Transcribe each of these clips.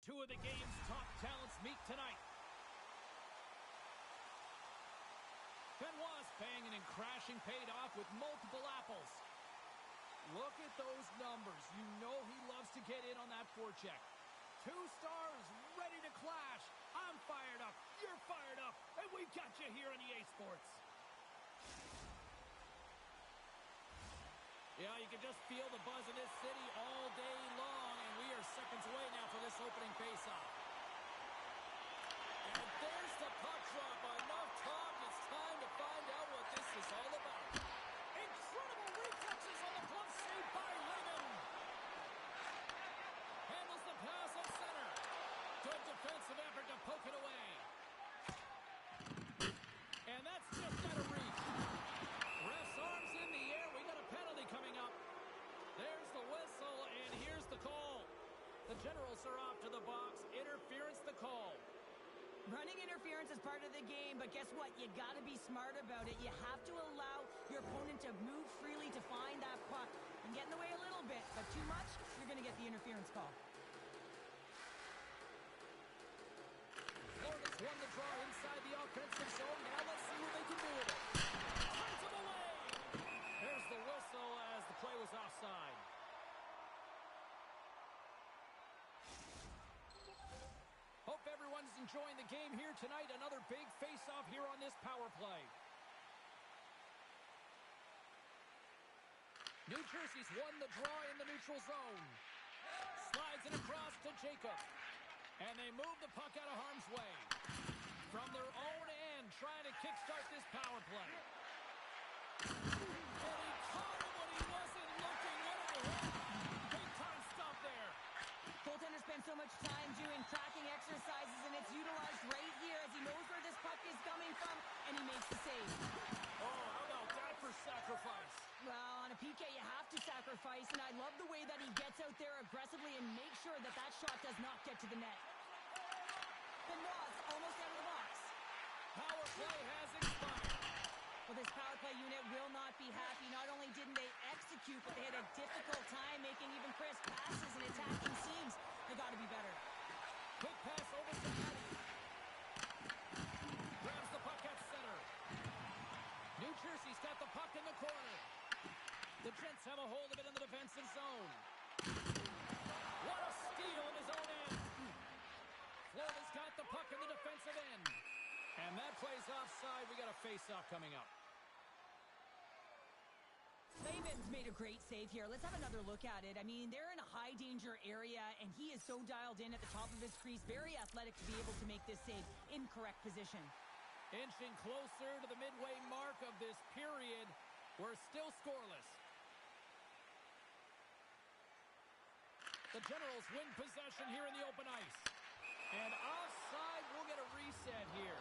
Two of the game's top talents meet tonight. Benoit's banging and crashing paid off with multiple apples. Look at those numbers. You know he loves to get in on that forecheck. Two stars ready to clash. I'm fired up. You're fired up. And we've got you here on EA Sports. Yeah, you can just feel the buzz in this city all day long. And we are seconds away now for this opening faceoff. And there's the puck drop. Enough talk. It's time to find out what this is all about. Incredible retouches on the glove save by Raymond. Handles the pass at center. Good defensive effort to poke it away. And that's just out of reach. Ref's arms in the air. We got a penalty coming up. There's the whistle, and here's the call. The Generals are off to the box. Interference the call. Running interference is part of the game, but guess what? You got to be smart about it. You have to allow your opponent to move freely to find that puck and get in the way a little bit, but too much, you're going to get the interference call. Florida's won the draw inside the offensive zone. Now let's see what they can do with it. Turns him away. There's the whistle as the play was offside. Hope everyone's enjoying the game here tonight. Another big face-off here on this power play. New Jersey's won the draw in the neutral zone. Slides it across to Jacob. And they move the puck out of harm's way. From their own end, trying to kickstart this power play. And he caught him when he wasn't looking. What a hit. Big time stop there. Goaltender spends so much time doing tracking exercises, and it's utilized right here as he knows where this puck is coming from, and he makes the save. Oh, how about that for sacrifice? Well, on a PK, you have to sacrifice, and I love the way that he gets out there aggressively and makes sure that that shot does not get to the net. Benoit's almost out of the box. Power play has expired. Well, this power play unit will not be happy. Not only didn't they execute, but they had a difficult time making even crisp passes and attacking seams. They got to be better. Quick pass over to Addy. Grabs the puck at center. New Jersey's got the puck in the corner. The Gents have a hold of it in the defensive zone. What a steal in his own end. Florida's got the puck in the defensive end. And that plays offside. We got a face-off coming up. Slavin's made a great save here. Let's have another look at it. I mean, they're in a high-danger area, and he is so dialed in at the top of his crease. Very athletic to be able to make this save in correct position. Inching closer to the midway mark of this period. We're still scoreless. The Generals win possession here in the open ice. And offside, we'll get a reset here.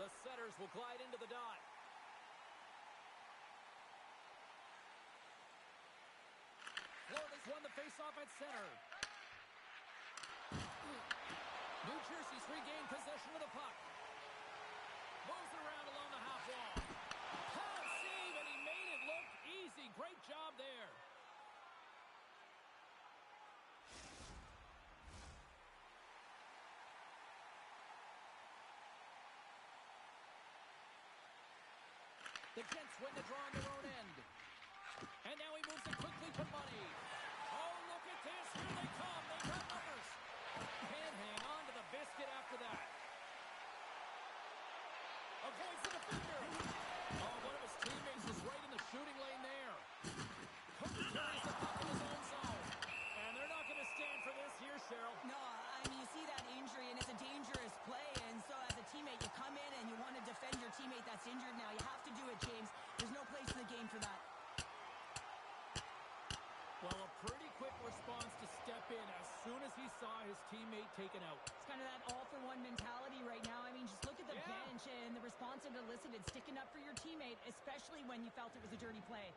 The setters will glide into the dot. Florida's won the faceoff at center. New Jersey's regained possession of the puck. Moves around along the half wall. Hard save, and he made it look easy. Great job there. The Gents win the draw on their own end. And now he moves it quickly to Money. Oh, look at this. Here they come. They got numbers. Can't hang on to the biscuit after that. Avoids the defender. Oh, one of his teammates is right in the shooting lane there. Cody carries the puck in his own zone. And they're not going to stand for this here, Cheryl. No, I mean, you see that injury, and it's a dangerous play. And so as a teammate, you come in and you want to defend your teammate that's injured now. You have to do it, James. There's no place in the game for that. Well, a pretty quick response to step in as soon as he saw his teammate taken out. It's kind of that all-for-one mentality right now. I mean, just look at the bench and the response it elicited, sticking up for your teammate, especially when you felt it was a dirty play.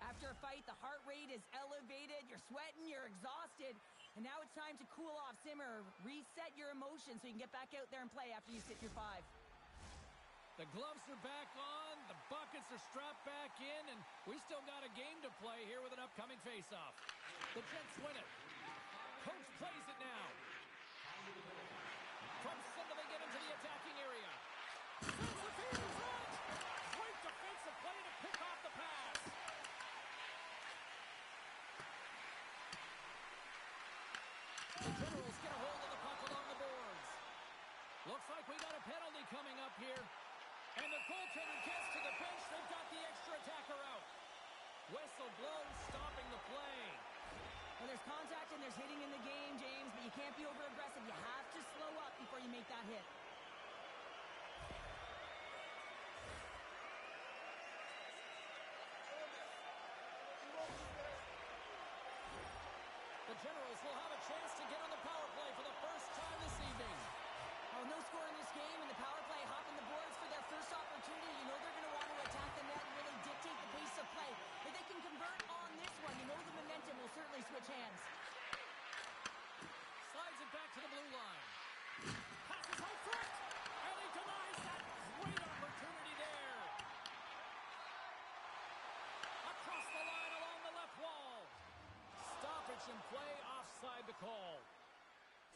After a fight, the heart rate is elevated, you're sweating, you're exhausted. And now it's time to cool off, simmer, reset your emotions so you can get back out there and play after you sit your 5. The gloves are back on, the buckets are strapped back in, and we still got a game to play here with an upcoming face-off. The Jets win it. Coach plays it now. From center they get into the attacking area. Sends the field in front. Great defensive play to pick off the pass. The Generals get a hold of the puck along the boards. Looks like we got a penalty coming up here. And the goaltender gets to the bench. They've got the extra attacker out. Whistle blows, stopping the play. Well, there's contact and there's hitting in the game, James, but you can't be over-aggressive. You have to slow up before you make that hit. The Generals will have a chance to get on the power play for the first time this evening. Oh, no score in this game, and the power play hopping the boards for their first opportunity. You know they're going to want to attack the net and really dictate the pace of play. If they can convert on this one, you know the momentum will certainly switch hands. Slides it back to the blue line. Passes out front, and he denies that great opportunity there. Across the line along the left wall. Stoppage in play, offside the call.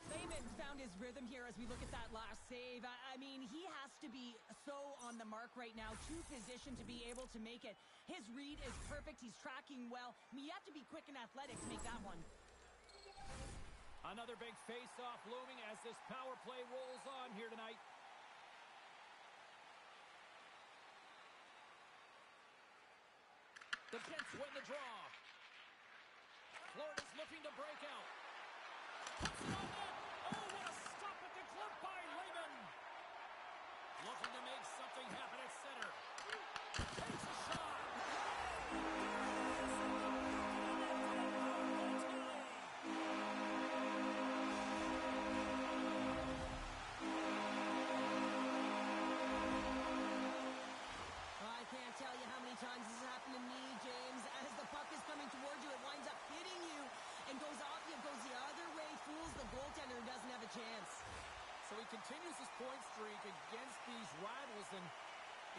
Lehman's found his rhythm here as we look at that last save. I mean, he has to be so on the mark right now, to position to be able to make it. His read is perfect. He's tracking well. I mean, you have to be quick and athletic to make that one. Another big face-off looming as this power play rolls on here tonight. The Jets win the draw. Florida's looking to break out. Puts it on net. Oh, what a stop at the glove by Lehman. Looking to make something happen at center. Takes a shot. I can't tell you how many times this has happened to me, James. As the puck is coming towards you, it winds up hitting you and goes off you, goes the other way, fools the goaltender and doesn't have a chance. So he continues his point streak against these rivals, and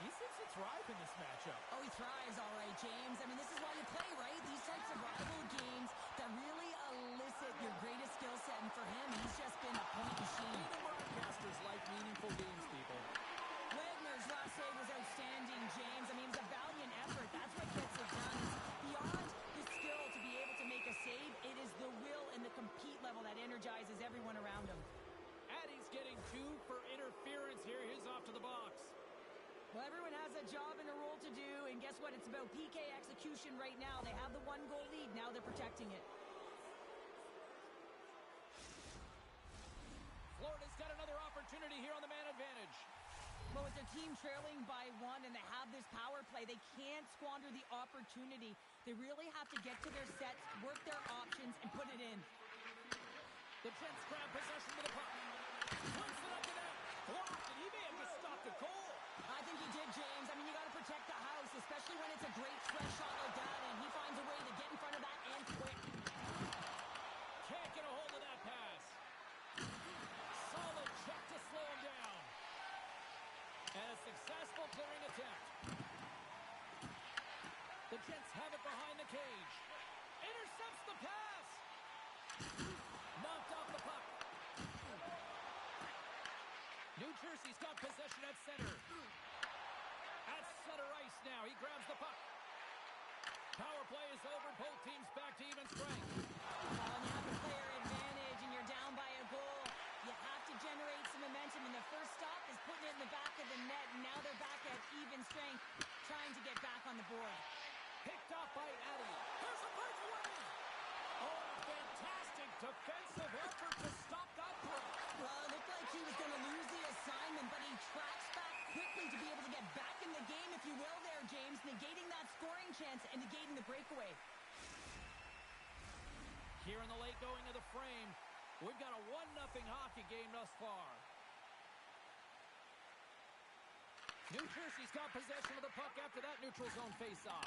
he seems to thrive in this matchup. Oh, he thrives, all right, James. I mean, this is why you play, right? These types of rival games that really elicit your greatest skill set, and for him, he's just been a point machine. Even broadcasters like meaningful games, people. Wagner's last save was outstanding, James. I mean, it was a valiant effort. That's what gets it done. It's beyond the skill to be able to make a save. It is the will and the compete level that energizes everyone around him. Addie's getting 2 for interference here. He's off to the box. Well, everyone has a job and a role to do, and guess what? It's about PK execution right now. They have the 1-goal lead. Now they're protecting it. Florida's got another opportunity here on the man advantage. Well, with their team trailing by 1 and they have this power play, they can't squander the opportunity. They really have to get to their sets, work their options, and put it in. The Jets grab possession with the puck. Puts it up to net. Blocked, and he may have just stopped a goal. I think he did, James. I mean, you got to protect the house, especially when it's a great fresh shot like that, and he finds a way to get in front of that and quick. Can't get a hold of that pass. Solid check to slow him down. And a successful clearing attempt. The Jets have it behind the cage. Intercepts the pass. Knocked off the puck. New Jersey's got possession at center. At center ice now. He grabs the puck. Power play is over. Both teams back to even strength. When you have a player advantage and you're down by a goal, you have to generate some momentum. And the first stop is putting it in the back of the net. And now they're back at even strength, trying to get back on the board. Picked off by Addie. Here's a breakaway. Oh, a fantastic defensive effort to stop that break. Well, it looked like he was going to lose the assignment, but he tracks back quickly to be able to get back in the game, if you will there, James, negating that scoring chance and negating the breakaway. Here in the late going of the frame, we've got a 1-0 hockey game thus far. New Jersey's got possession of the puck after that neutral zone faceoff.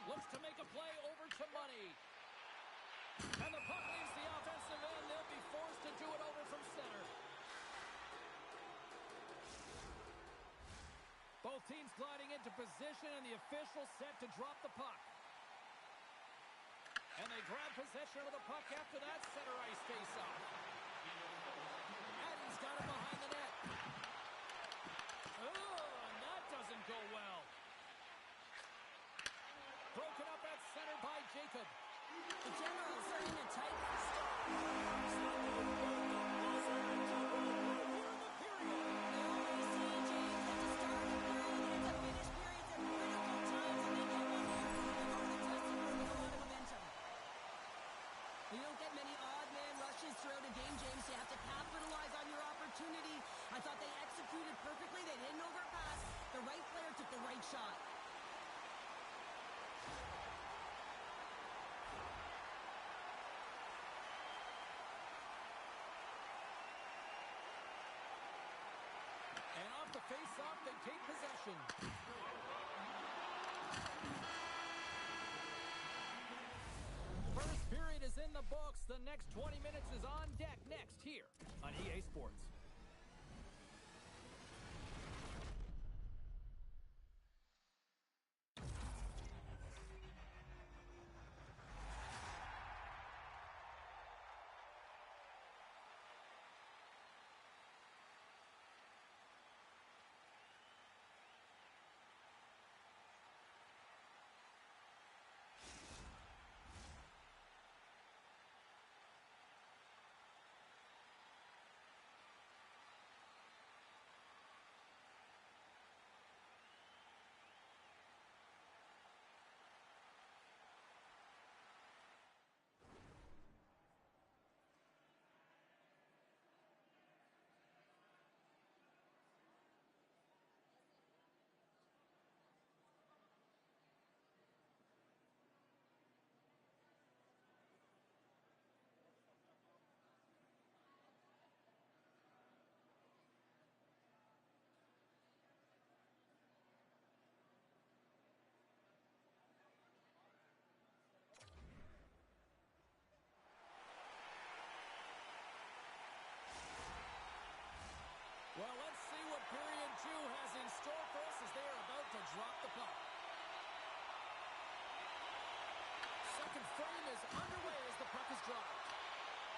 Looks to make a play over to Money. And the puck leaves the offensive end. They'll be forced to do it over from center. Both teams gliding into position, and the official set to drop the puck. And they grab possession of the puck after that center ice face-off. And he's got it behind the net. Oh, and that doesn't go well. Broken up at center by Jacob. The Generals are in a tight throughout a game, James. You have to capitalize on your opportunity. I thought they executed perfectly. They didn't overpass. The right player took the right shot. And off the face-off, they take possession. First period is in the books. The next 20 minutes is on deck next here on EA Sports. Well, let's see what period 2 has in store for us as they are about to drop the puck. Second frame is underway as the puck is dropped.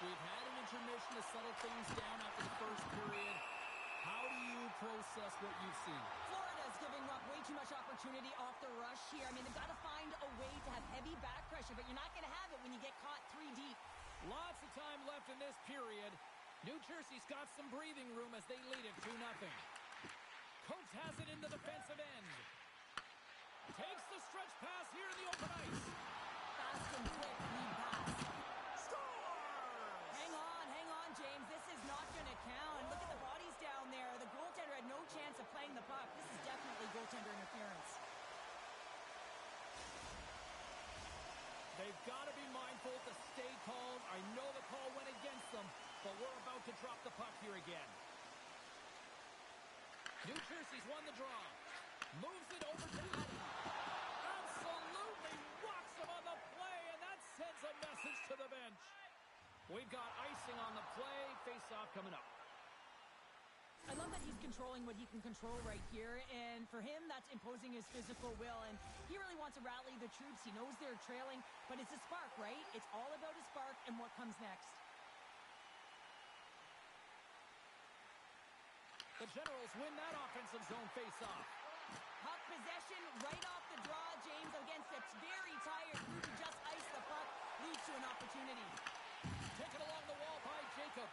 We've had an intermission to settle things down after the first period. How do you process what you've seen? Florida's giving up way too much opportunity off the rush here. I mean, they've got to find a way to have heavy back pressure, but you're not going to have it when you get caught 3 deep. Lots of time left in this period. New Jersey's got some breathing room as they lead it 2-0. Coates has it in the defensive end. Takes the stretch pass here in the open ice. Fast and quick lead pass. Scores! Hang on, James. This is not going to count. Look at the bodies down there. The goaltender had no chance of playing the puck. This is definitely goaltender interference. They've got to be mindful to stay calm. I know the call went against them, but we're about to drop the puck here again. New Jersey's won the draw. Moves it over to Addy. Absolutely walks him on the play, and that sends a message to the bench. We've got icing on the play. Face-off coming up. I love that he's controlling what he can control right here, and for him, that's imposing his physical will, and he really wants to rally the troops. He knows they're trailing, but it's a spark, right? It's all about a spark and what comes next. The Generals win that offensive zone face-off. Puck possession right off the draw, James, against a very tired group who just iced the puck, leads to an opportunity. Taken along the wall by Jacob.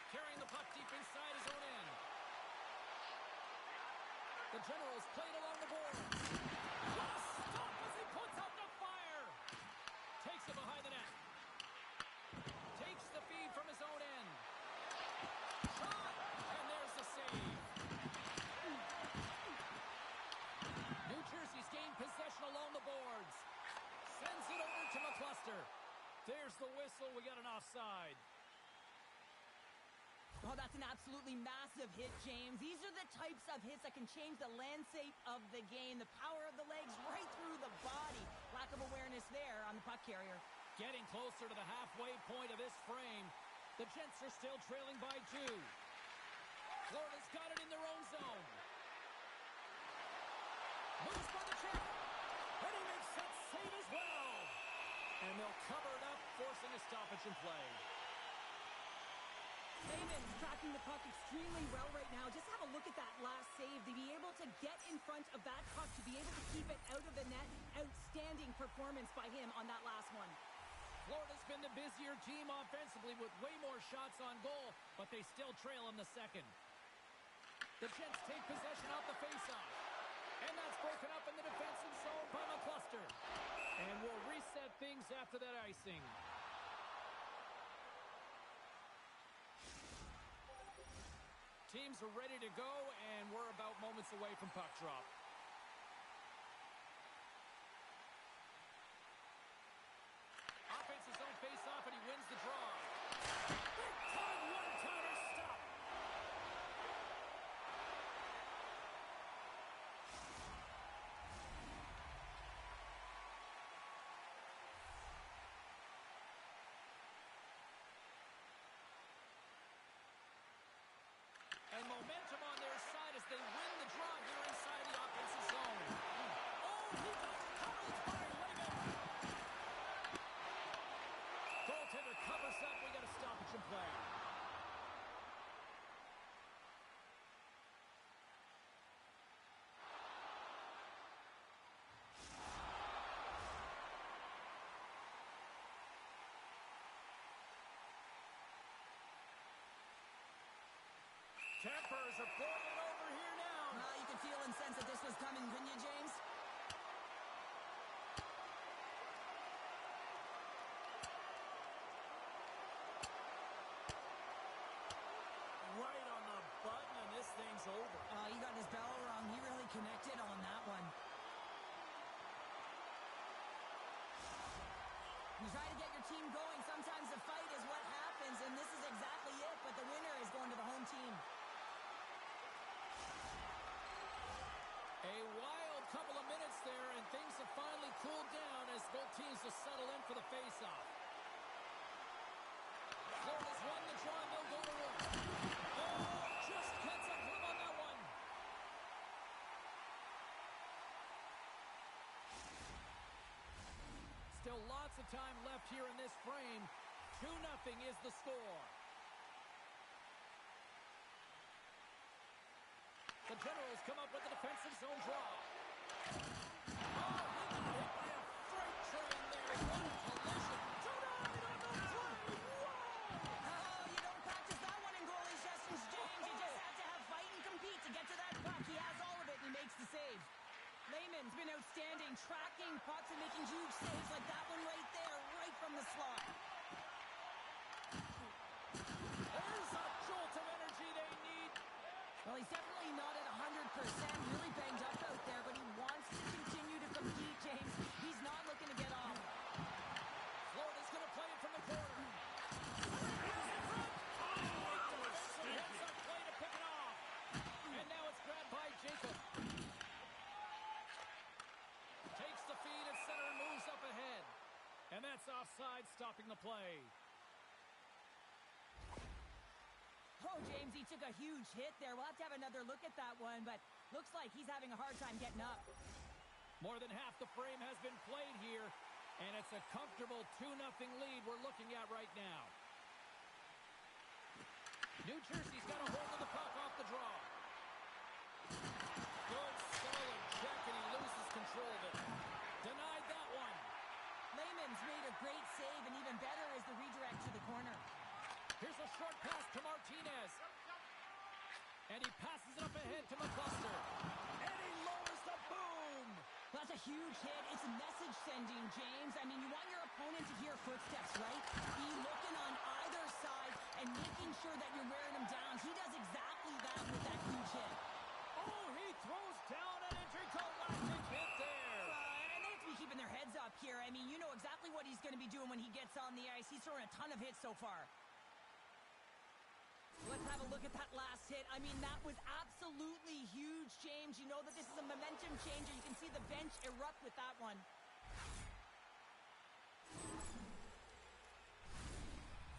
Carrying the puck deep inside his own end. The Generals played along the boards. What a stop as he puts out the fire. Takes it behind the net. Takes the feed from his own end. Shot, and there's the save. New Jersey's gained possession along the boards. Sends it over to McCluster. There's the whistle. We got an offside. Oh, that's an absolutely massive hit, James. These are the types of hits that can change the landscape of the game. The power of the legs right through the body. Lack of awareness there on the puck carrier. Getting closer to the halfway point of this frame. The Gents are still trailing by 2. Florida's got it in their own zone. Moves by the check. And he makes that save as well. And they'll cover it up, forcing a stoppage in play. Layman's tracking the puck extremely well right now. Just have a look at that last save. To be able to get in front of that puck, to be able to keep it out of the net. Outstanding performance by him on that last one. Florida's been the busier team offensively with way more shots on goal, but they still trail in the second. The Jets take possession off the faceoff. And that's broken up in the defensive zone by McCluster. And we'll reset things after that icing. Teams are ready to go, and we're about moments away from puck drop. Offense's own face-off, and he wins the draw. Big time one-timer stop. And momentum on their side as they win the draw here inside the offensive zone. Oh, he got hobbled by Layman. Goaltender covers up. We got a stoppage in play. Tempers are boiling over here now. You could feel and sense that this was coming, couldn't you, James? Right on the button, and this thing's over. He got his bell wrong. He really connected on that one. You try to get your team going. Sometimes the fight is what happens, and this is exactly it. But the winner is going to the home team. A wild couple of minutes there, and things have finally cooled down as both teams will settle in for the face-off. Florida's won the draw, and they'll go to work. Oh, just gets a grip on that one. Still lots of time left here in this frame. 2-0 is the score. The Generals come up with a defensive zone draw. Oh, he got hit by a freight train there. What a collision. Tonight on the play. Whoa! Oh, you don't practice that one in goalie sessions, James. You just have to have fight and compete to get to that puck. He has all of it, and he makes the save. Layman's been outstanding, tracking pucks and making huge saves like that one right there, right from the slot. There's a jolt of energy they need. Well, he's definitely not at 100%, really banged up out there, but he wants to continue to compete, James. He's not looking to get off. Florida's going to play it from the corner. He's in front. Heads up play to pick it off. And now it's grabbed by Jacob. Takes the feed at center and moves up ahead. And that's offside, stopping the play. Oh, James, he took a huge hit there. We'll have to have another look at that one, but looks like he's having a hard time getting up. More than half the frame has been played here, and it's a comfortable 2-0 lead we're looking at right now. New Jersey's got a hold of the puck off the draw. Good, solid check, and he loses control of it. Denied that one. Layman's made a great save, and even better is the redirect to the corner. Here's a short pass to Martinez. And he passes it up ahead to McCluster. And he lowers the boom. That's a huge hit. It's message sending, James. I mean, you want your opponent to hear footsteps, right? Be looking on either side and making sure that you're wearing them down. He does exactly that with that huge hit. Oh, he throws down an intergalactic hit there. And they have to be keeping their heads up here. I mean, you know exactly what he's going to be doing when he gets on the ice. He's throwing a ton of hits so far. Let's have a look at that last hit. I mean, that was absolutely huge, James. You know that this is a momentum changer. You can see the bench erupt with that one.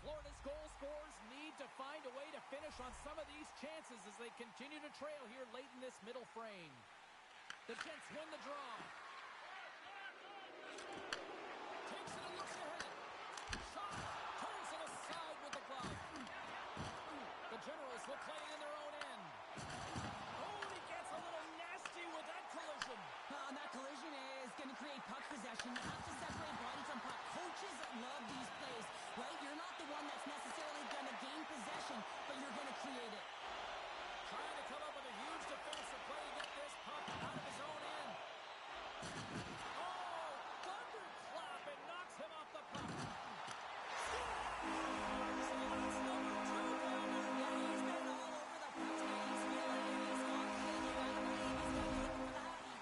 Florida's goal scorers need to find a way to finish on some of these chances as they continue to trail here late in this middle frame. The Jets win the draw. Takes it and looks ahead. Shot. Turns it aside with the glove. The Generals will play it in their own end. Oh, and he gets a little nasty with that collision. That collision is going to create puck possession. You have to separate body from puck. Coaches love these plays, right? You're not the one that's necessarily going to gain possession, but you're going to create it. Trying to come up with a huge defensive play to get this puck out of his own end. Oh, thunderclap, and knocks him off the puck. Scores! And that's number 2 down there. Yeah, he's been all over the puck today. He's feeling it. He's confident. You got to believe he's going to be looking for the Hattie.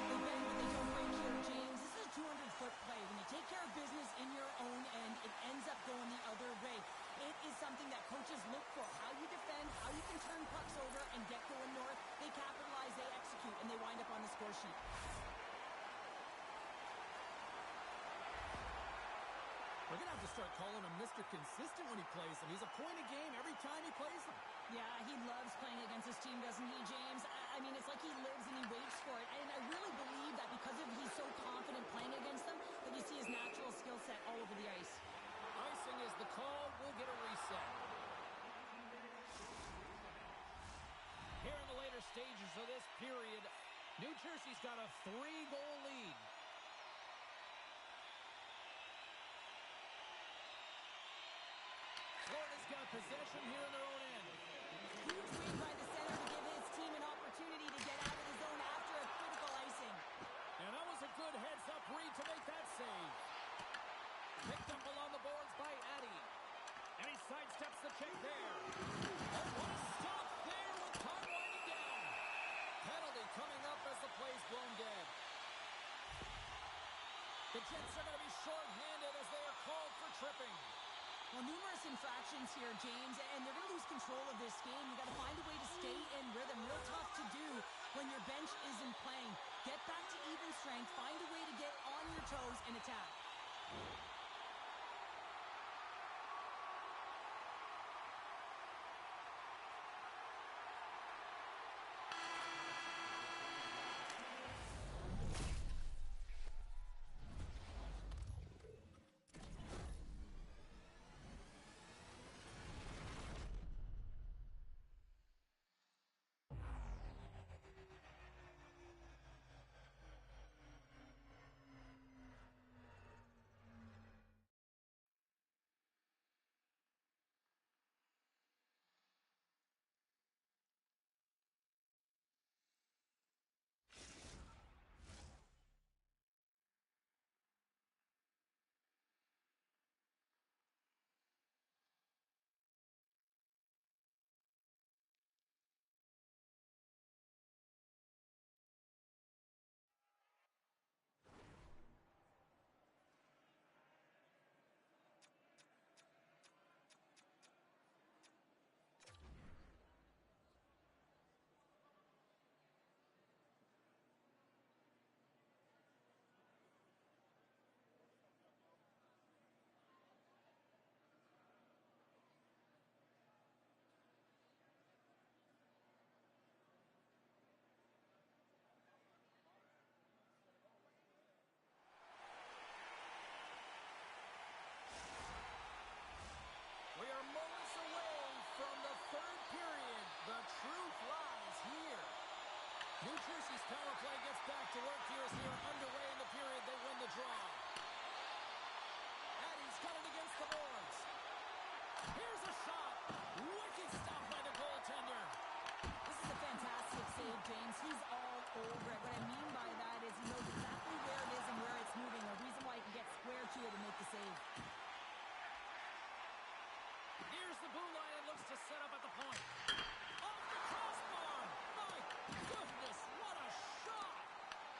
They bend, but they don't break here, James. This is a 200-foot play. When you take care of business in your own end, it ends up going the other way. It is something that coaches look for. How you defend, how you can turn pucks over and get going north. They capitalize, they execute, and they wind up on the score sheet. We're going to have to start calling him Mr. Consistent when he plays them. He's a point a game every time he plays them. Yeah, he loves playing against his team, doesn't he, James? I mean, it's like he lives and he waits for it. And I really believe that because he's so confident playing against them, that you see his natural skill set all over the ice. Icing is the call. We'll get a reset. Here in the later stages of this period, New Jersey's got a 3-goal lead. Florida's got possession here in their own end. Huge read by the center to give his team an opportunity to get out of the zone after a critical icing. And that was a good heads-up read to make that save. Picked up along the boards by Addy. And he sidesteps the check there. Oh, what a stop there with time winding down. Penalty coming up as the play's blown dead. The Jets are going to be short-handed as they are called for tripping. Well, numerous infractions here, James, and they're going to lose control of this game. You got to find a way to stay in rhythm. Real tough to do when your bench isn't playing. Get back to even strength. Find a way to get on your toes and attack. New Jersey's power play gets back to work here as they are underway in the period. They win the draw. Addy's got it against the boards. Here's a shot. Wicked stop by the goaltender. This is a fantastic save, James. He's all over it. What I mean by that is he knows exactly where it is and where it's moving. A reason why he can get square to it and make the save. Here's the blue line and looks to set up at the point. Off the crossbar. My goodness, what a shot.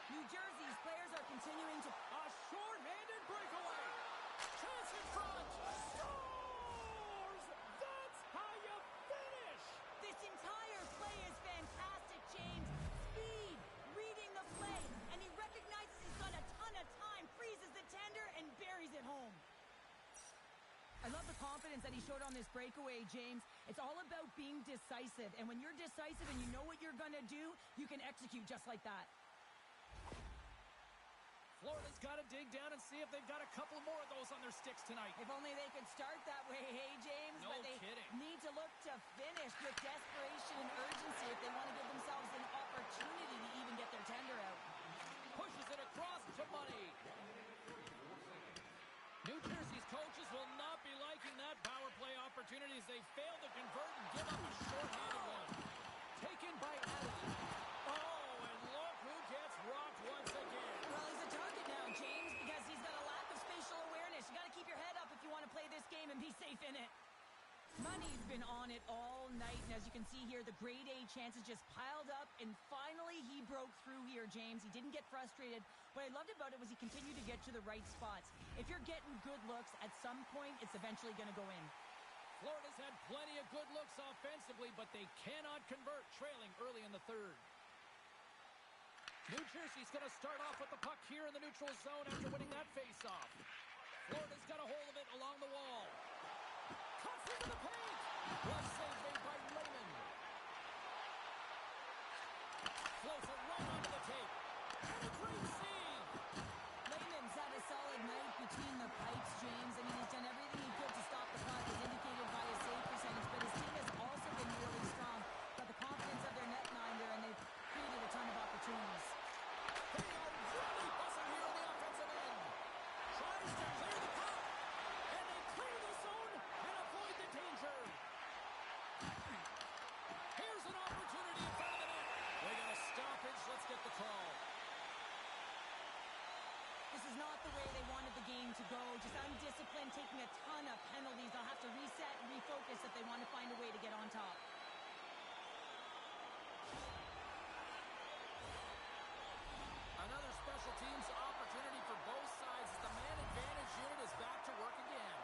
New Jersey's players are continuing to... A short-handed breakaway. Chance in front. Scores! That's how you finish. This entire play is fantastic, James. Speed, reading the play, and he recognizes breakaway, James. It's all about being decisive. And when you're decisive and you know what you're going to do, you can execute just like that. Florida's got to dig down and see if they've got a couple more of those on their sticks tonight. If only they could start that way, hey, James? No but they kidding. need to look to finish with desperation and urgency if they want to give themselves an opportunity to even get their tender out. Pushes it across to Money. New Jersey's coaches will not be liking that power play opportunity as they fail to convert and give up a short-handed one. Taken by Adams. Oh, and look who gets rocked once again. Well, he's a target now, James, because he's got a lack of spatial awareness. You got to keep your head up if you want to play this game and be safe in it. Money's been on it all night, and as you can see here, the grade A chances just piled up, and finally he broke through here, James. He didn't get frustrated. What I loved about it was he continued to get to the right spots. If you're getting good looks, at some point, it's eventually going to go in. Florida's had plenty of good looks offensively, but they cannot convert, trailing early in the third. New Jersey's going to start off with the puck here in the neutral zone after winning that faceoff. Florida's got a hold of it along the wall. Cuts into the paint. Well saved made by Lehman. Floats it right onto the tape. And a great save. Lehman's had a solid night between the pipes, James. I mean, he's done everything he could to stop the puck, as indicated by his save percentage, but his team has also been really strong. Got the confidence of their netminder, and they've created a ton of opportunities. They are really buzzing here on the offensive end. Tries to clear the puck. And they clear the zone and avoid the danger. Here's an opportunity in front of the net. They got a stoppage. Let's get the call. This is not the way they wanted the game to go. Just undisciplined, taking a ton of penalties. They'll have to reset and refocus if they want to find a way to get on top. Another special teams opportunity for both sides as the man advantage unit is back to work again.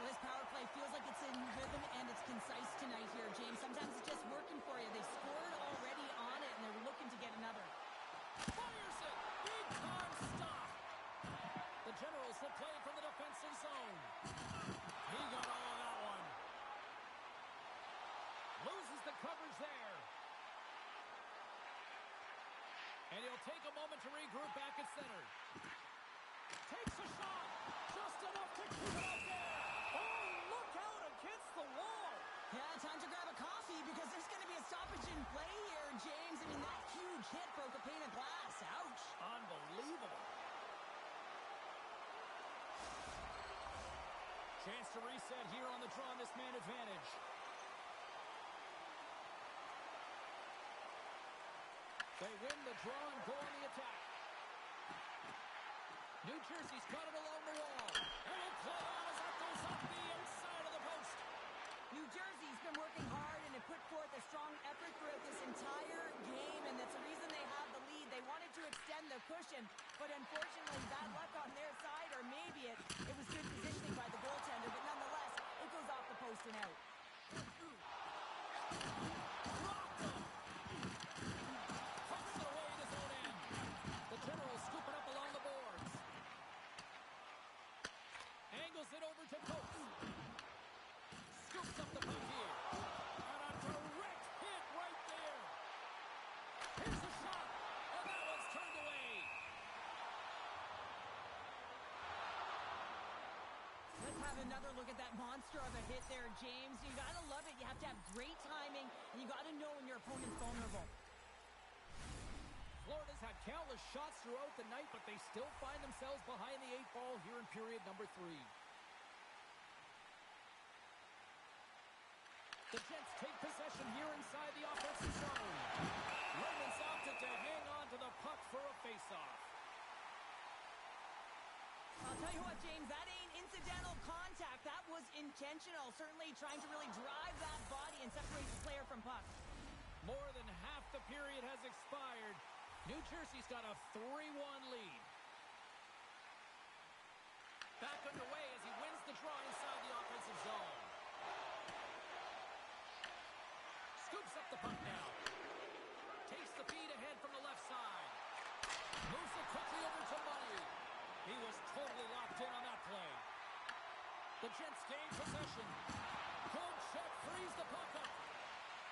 Well, this power play feels like it's in rhythm and it's concise tonight here, James. Sometimes it's just working for you. They scored already on it, and they're looking to get another. Fires it! Big time stop! The Generals will play from the defensive zone. He got all of that one. Loses the coverage there. And he'll take a moment to regroup back at center. Takes a shot. Just enough to keep it out there. Oh, look out against the wall. Yeah, time to grab a coffee because there's going to be a stoppage in play here, James. I mean, that huge hit broke a pane of glass. Ouch. Unbelievable. Chance to reset here on the draw on this man advantage. They win the draw and go on the attack. New Jersey's got it along the wall. And will play on as that goes up the inside of the post. New Jersey's been working hard and have put forth a strong effort throughout this entire game, and that's the reason they have the lead. They wanted to extend the cushion, but unfortunately bad luck on their side, or maybe it was good positioning by the goaltender, but nonetheless, it goes off the post and out. Rocked him. Pucks it away at his own end. The Generals scoop it up along the boards. Angles it over to Coates. Scoops up the puck here. And a direct hit right there. Here's a shot. And that one's turned away. Let's have another look at that monster of a hit there, James. You gotta love it. You have to have great timing, and you gotta know when your opponent's vulnerable. Florida's had countless shots throughout the night, but they still find themselves behind the 8 ball here in period number 3. The Jets take possession here inside the offensive zone. Lehman's opted to hang on to the puck for a faceoff. I'll tell you what, James, that ain't incidental contact. That was intentional. Certainly trying to really drive that body and separate the player from puck. More than half the period has expired. New Jersey's got a 3-1 lead. Back underway as he wins the draw inside the offensive zone. Scoops up the puck now. Takes the feed ahead from the left side. Moves it quickly over to Money. He was totally locked in on that play. The Jets gain possession. Frees the puck up.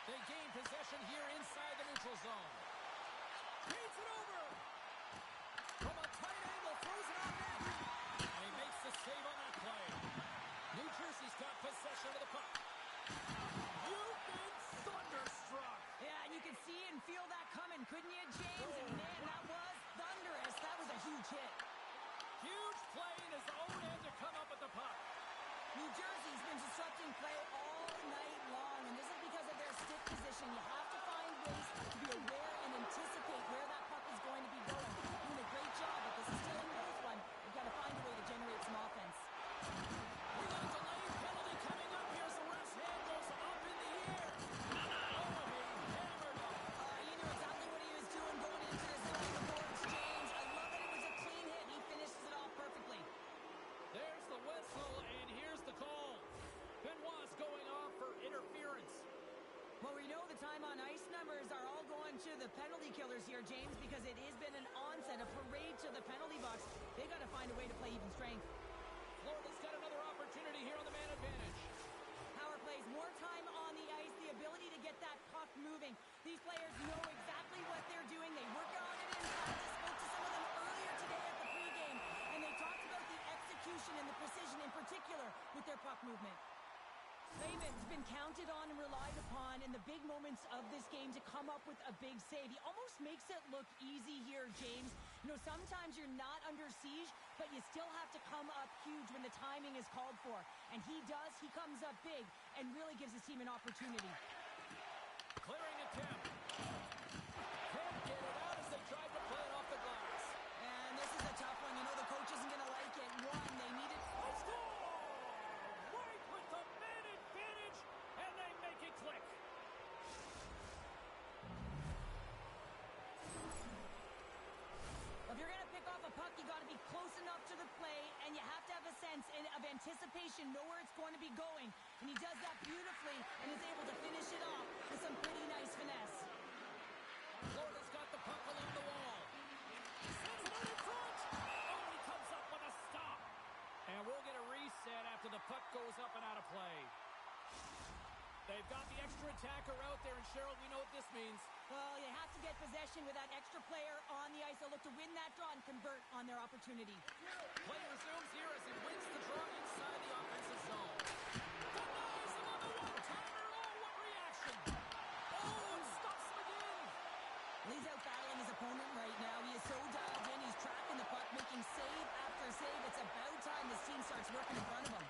They gain possession here inside the neutral zone. Feeds it over. From a tight angle, throws it on net. And he makes the save on that play. New Jersey's got possession of the puck. You've been thunderstruck. Yeah, and you could see and feel that coming, couldn't you, James? And man, that was thunderous. That was a huge hit. Huge play in his own end to come up with the puck. New Jersey's been disrupting play all night long, and this is because of their stick position. You have to find ways to be aware and anticipate where that puck is going to be going. Doing a great job, but this is still a close one. You've got to find a way to generate some offense. We got a delayed penalty coming up here, so ref's hand goes up in the air. Oh, he hammered him. He knew exactly what he was doing going into this thing on the boards, James. I love that it was a clean hit. He finishes it off perfectly. There's the whistle, and here's the call. Benoit's going off for interference. Well, we know the time on ice numbers are all going to the penalty killers here, James, because it has been an onset, a parade to the penalty box. They got to find a way to play even strength. Florida's got another opportunity here on the man advantage. Power plays, more time on the ice, the ability to get that puck moving. These players know exactly what they're doing. They work on it in practice. Spoke to some of them earlier today at the pregame, and they talked about the execution and the precision in particular with their puck movement. Raymond's been counted on and relied upon in the big moments of this game to come up with a big save. He almost makes it look easy here, James. You know, sometimes you're not under siege, but you still have to come up huge when the timing is called for. And he does. He comes up big and really gives his team an opportunity. Clearing attempt. Can't get it out as they tried to play it off the glass. And this is a tough one. You know the coach isn't going to like it. One, they needed... Score! Right with the man advantage, and they make it click. If you're going to pick off a puck, you got to be close enough to the play, and you have to have a sense of anticipation, know where it's going to be going. And he does that beautifully and is able to finish it off with some pretty nice finesse. Florida's got the puck along the wall. Sends it out in front. Oh, he comes up with a stop. And we'll get a reset after the puck goes up and out of play. They've got the extra attacker out there, and Cheryl, we know what this means. Well, you have to get possession with that extra player on the ice. They'll look to win that draw and convert on their opportunity. Play resumes here as he wins the draw inside the offensive zone. Denies him on the one-timer. Oh, what reaction. Oh, and stops him again. He's out battling his opponent right now. He is so dialed in. He's tracking the puck, making save after save. It's about time this team starts working in front of him.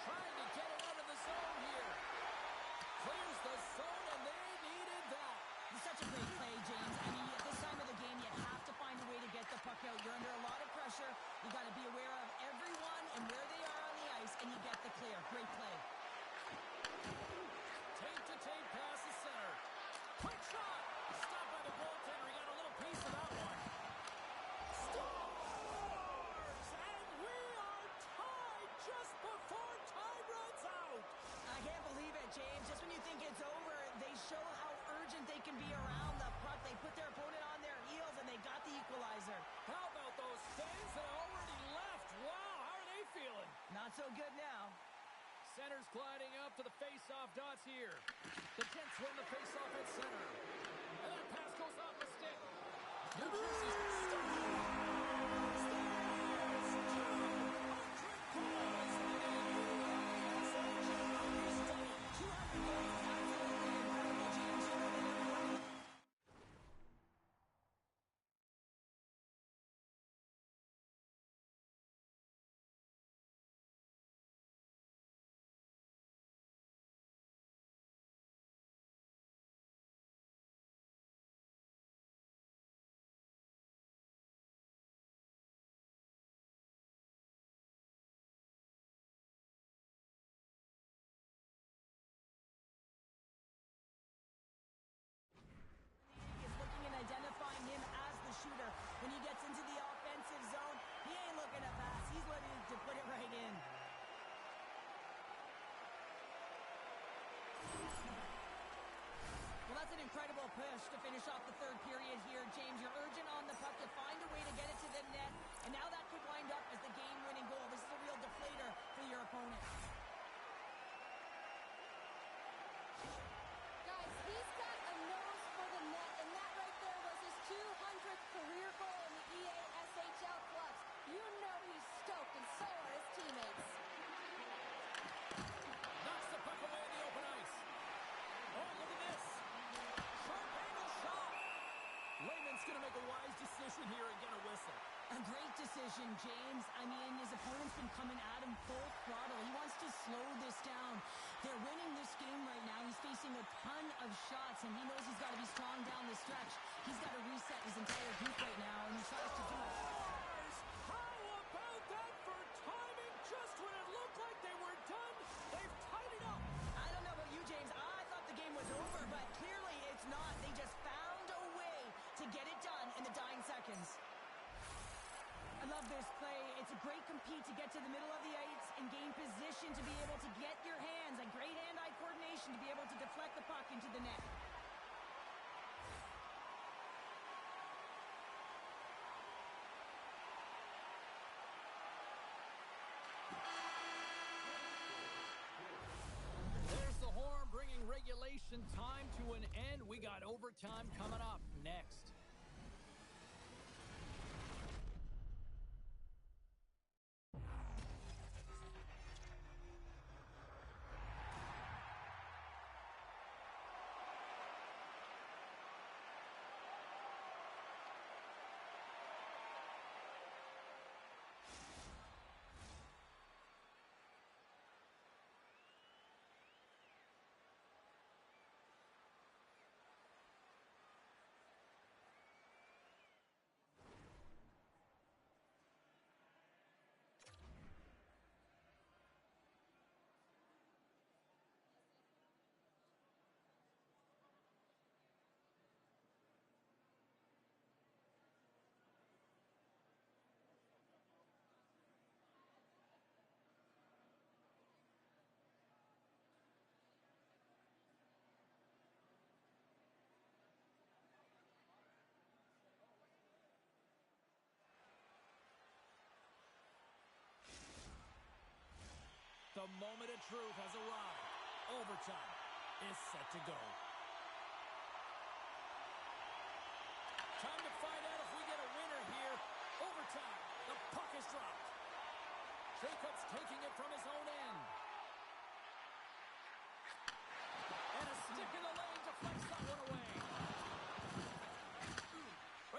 Trying to get it out of the zone here. Clears the zone, and they needed that. It's such a great play, James. I mean, at this time of the game, you have to find a way to get the puck out. You're under a lot of pressure. You got to be aware of everyone and where they are on the ice, and you get the clear. Great play. Tape-to-tape pass to center. Quick shot. Stopped by the goaltender. He got a little piece of that one. Scores! And we are tied just before time runs out. I can't believe it, James. Just when you think it's over, they show how urgent they can be around the puck. They put their opponent on their heels, and they got the equalizer. How about those fans that already left? Wow, how are they feeling? Not so good now. Center's gliding up to the face-off dots here. The Jets win the face-off at center. And that pass goes off the stick. New Jersey's looking and identifying him as the shooter. When he gets into the offensive zone, he ain't looking to pass. He's looking to put it right in. Well, that's an incredible push to finish off the third period here, James. You're urgent on the puck to find a way to get it to the net, and now that could wind up as the game-winning goal. This is a real deflator for your opponent. He's going to make a wise decision here and get a whistle. A great decision, James. I mean, his opponent's been coming at him full throttle. He wants to slow this down. They're winning this game right now. He's facing a ton of shots, and he knows he's got to be strong down the stretch. He's got to reset his entire group right now, and he tries to do it. How about that for timing? Just when it looked like they were done, they've tied it up. I don't know about you, James. I thought the game was over, but clearly it's not. They just found a way to get it done in the dying seconds. I love this play. It's a great compete to get to the middle of the ice and gain position to be able to get your hands, a great hand-eye coordination to be able to deflect the puck into the net. There's the horn bringing regulation time to an end. We got overtime coming up next. The moment of truth has arrived. Overtime is set to go. Time to find out if we get a winner here. Overtime. The puck is dropped. Jacobs taking it from his own end. And a stick in the lane deflects that one away.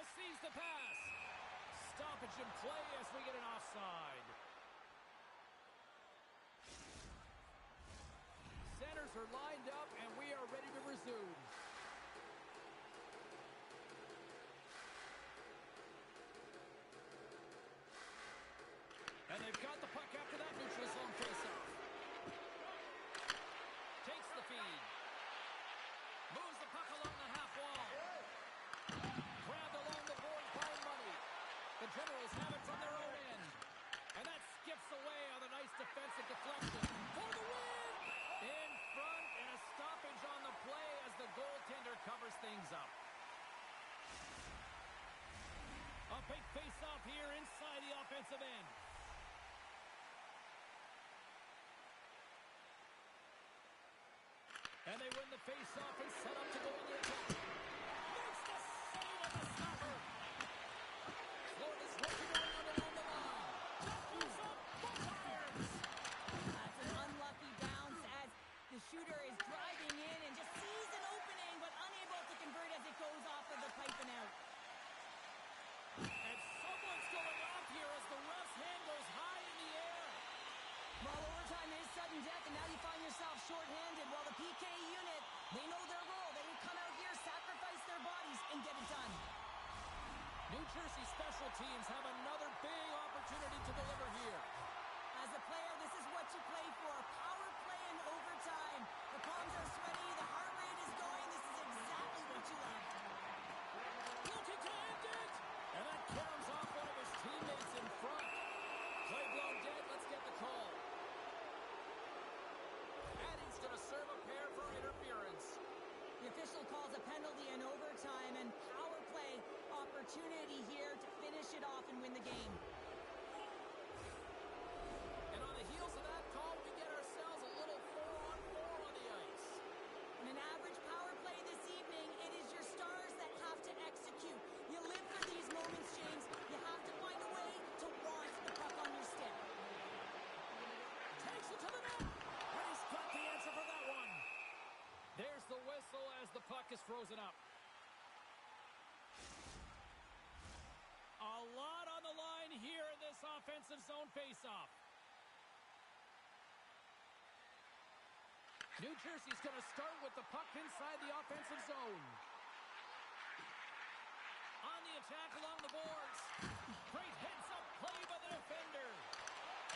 Receives the pass. Stoppage in play as we get an offside. Centers are lined up, and we are ready to resume. And they've got the puck after that neutral zone faceoff. Takes the feed. Moves the puck along the half wall. Grabbed along the boards by Money. The Generals have it from their own end. And that skips away on a nice defensive deflection. For the win! In front, and a stoppage on the play as the goaltender covers things up. A big face-off here inside the offensive end. And they win the face-off and set up to go into attack. Makes the save on the stopper. Florida's working around along the line. Use up both irons. That's an unlucky bounce as the shooter is driving in and just sees an opening but unable to convert as it goes off of the pipe and out. And someone's going off here as the ref's hand goes high in the air. Well, overtime is sudden death, and now you find yourself shorthanded. While the PK unit, they know their role. They would come out here, sacrifice their bodies, and get it done. New Jersey special teams have another big opportunity to deliver here. As a player, this is what you play for. Power play in overtime. The palms are sweaty, the heart rate is going. This is exactly what you love. Looking to end it! And that caroms off one of his teammates in front. Play blown dead, let's get the call. Adding's going to serve a pair for interference. The official calls a penalty in overtime, and power play opportunity here to finish it off and win the game. And on the heels of that call, we get ourselves a little 4-on-4 on the ice. In an average power play this evening, it is your stars that have to execute. You live for these moments, James. You have to find a way to want the puck on your stick. Takes it to the net. And he's got the answer for that one. There's the whistle as the puck is frozen up. defensive zone faceoff. New Jersey's going to start with the puck inside the offensive zone. On the attack along the boards. Great heads-up play by the defender.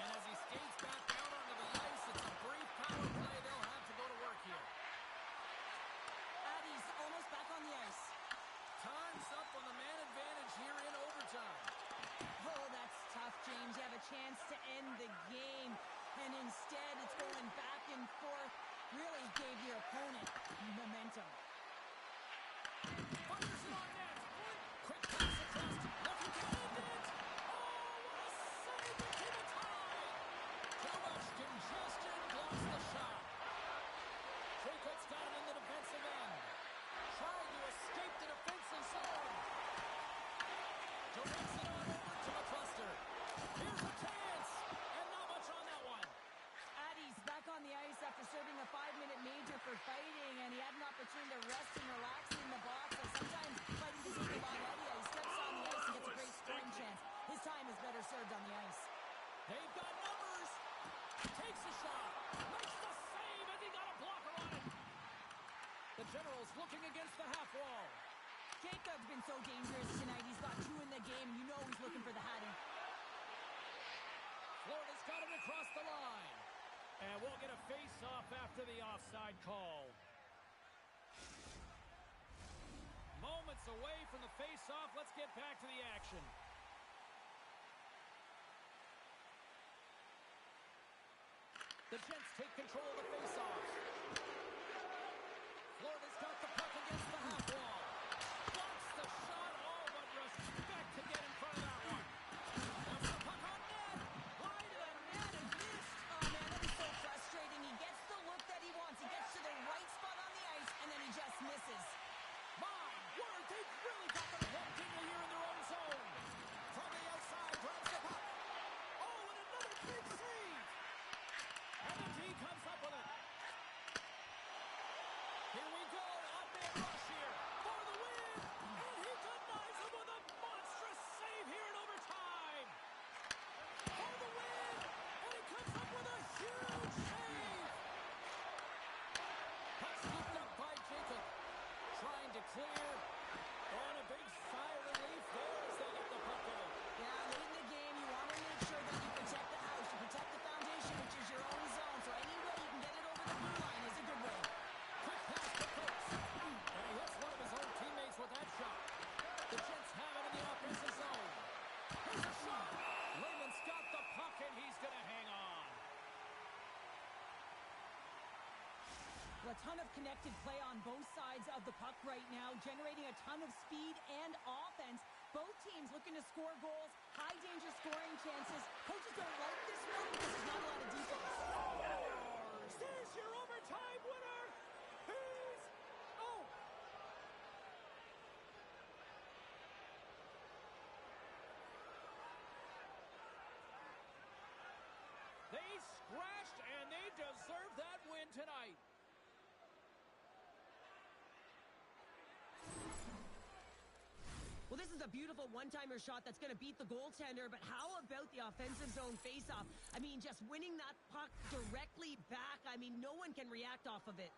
And as he skates back out onto the ice, it's a brief power play. They'll have to go to work here. Addy's almost back on the ice. Time's up on the man advantage here in overtime. Oh, that's tough, James. You have a chance to end the game, and instead it's going back and forth. Really gave your opponent momentum. Fires it on net. Quick pass across. Looking to end it. Oh, what a save to keep it tied. Too much congestion blocks the shot. Freakut's got it in the defensive end. Trying to escape the defensive zone. Directs it on over to McCluster. Here's a chance. And not much on that one. Addy's back on the ice after serving a 5-minute major for fighting, and he had an opportunity to rest and relax in the box. So sometimes fighting can take a lot out of you. He steps on the ice and gets a great scoring chance. His time is better served on the ice. They've got numbers. Takes a shot. Makes the save as he got a blocker on it. The Generals looking against the half wall. Jacob's been so dangerous tonight. He's got 2 in the game. You know he's looking for the hat in. Florida's got it across the line. And we'll get a face-off after the offside call. Moments away from the face-off. Let's get back to the action. The Jets take control of the face-off. Florida's got the puck against the half wall. Blocks the shot. Oh, but respect to get in front of that one. That's the puck on net. Wide of the net and missed. Oh, man, that is so frustrating. He gets the look that he wants. He gets to the right spot on the ice, and then he just misses. My word, they've really got them hooked into here in their own zone. From the outside, drops the puck. Oh, and another big save. And the D comes up with it. Here we go. Odd man rush here for the win. And he denies him with a monstrous save here in overtime. For the win. And he comes up with a huge save. Puck scooped up by Jacob. Trying to clear. On a big sigh of relief there as they get the puck out. Yeah, late in the game, you want to make sure that you protect the house. You protect the foundation, which is your own zone. So any way you can get it over the blue line is a good way. Quick pass to Coates. And he hits one of his own teammates with that shot. The Jets have it in the offensive zone. Here's a shot. Lehman's got the puck, and he's going to hang on. A ton of connected play on both sides of the puck right now, generating a ton of speed and offense. Both teams looking to score goals, high-danger scoring chances. Coaches don't like this one because there's not a lot of defense. Here's your overtime winner. He's... Oh! They scratched, and they deserve that win tonight. Well, this is a beautiful one-timer shot that's going to beat the goaltender, but how about the offensive zone faceoff? I mean, just winning that puck directly back. I mean, no one can react off of it.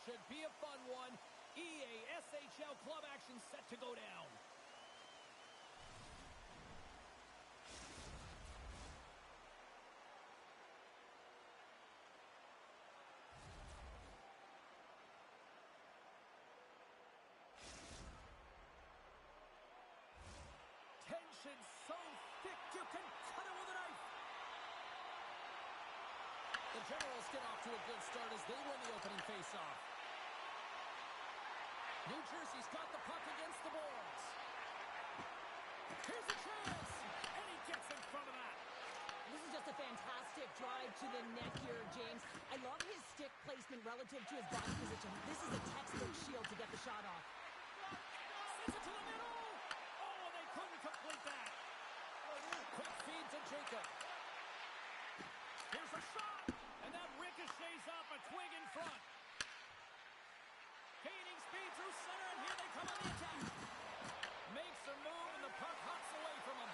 should be a fun one. EA SHL club action set to go down. Tension so thick you can cut it with a knife. The Generals get off to a good start as they win the opening faceoff. New Jersey's got the puck against the boards. Here's a chance, and he gets in front of that. This is just a fantastic drive to the net here, James. I love his stick placement relative to his body position. This is a textbook shield to get the shot off. Sends it to the middle. Oh, they couldn't complete that. Quick feed to Jacob. Here's a shot, and that ricochets off a twig in front. Gaining speed through center, and here they come on the attack. Makes a move, and the puck hops away from him.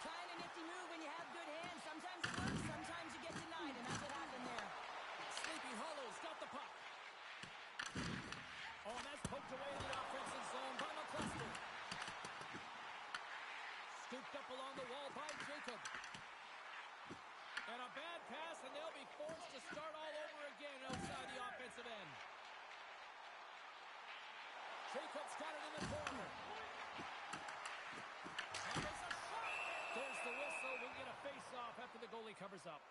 Kind of nifty move when you have good hands. Sometimes it works, sometimes you get denied, and that's what happened there. Sleepy Hollow's got the puck. Oh, and that's poked away in the offensive zone by McCluster. Scooped up along the wall by Jacob. And a bad pass, and they'll be forced to start all over again outside the offensive end. Jacob's got it in the corner. And there's a shot. There's the whistle. We'll get a face-off after the goalie covers up.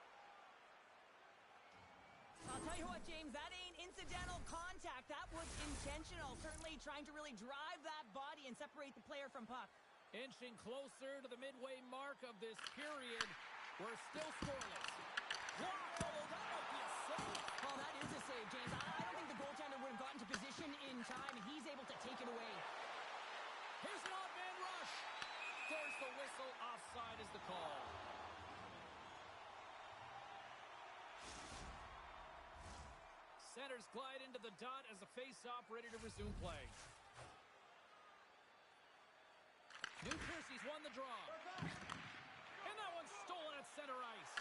I'll tell you what, James, that ain't incidental contact. That was intentional. Certainly trying to really drive that body and separate the player from puck. Inching closer to the midway mark of this period. We're still scoreless. Wow, that might be a save. Oh, that is a save, James. I don't think the goaltender would have gotten to position in time, and he's able to take it away. Here's an odd man rush. There's the whistle. Offside is the call. Centers glide into the dot as the face-off ready to resume play. New Jersey's won the draw. And that one's stolen at center ice.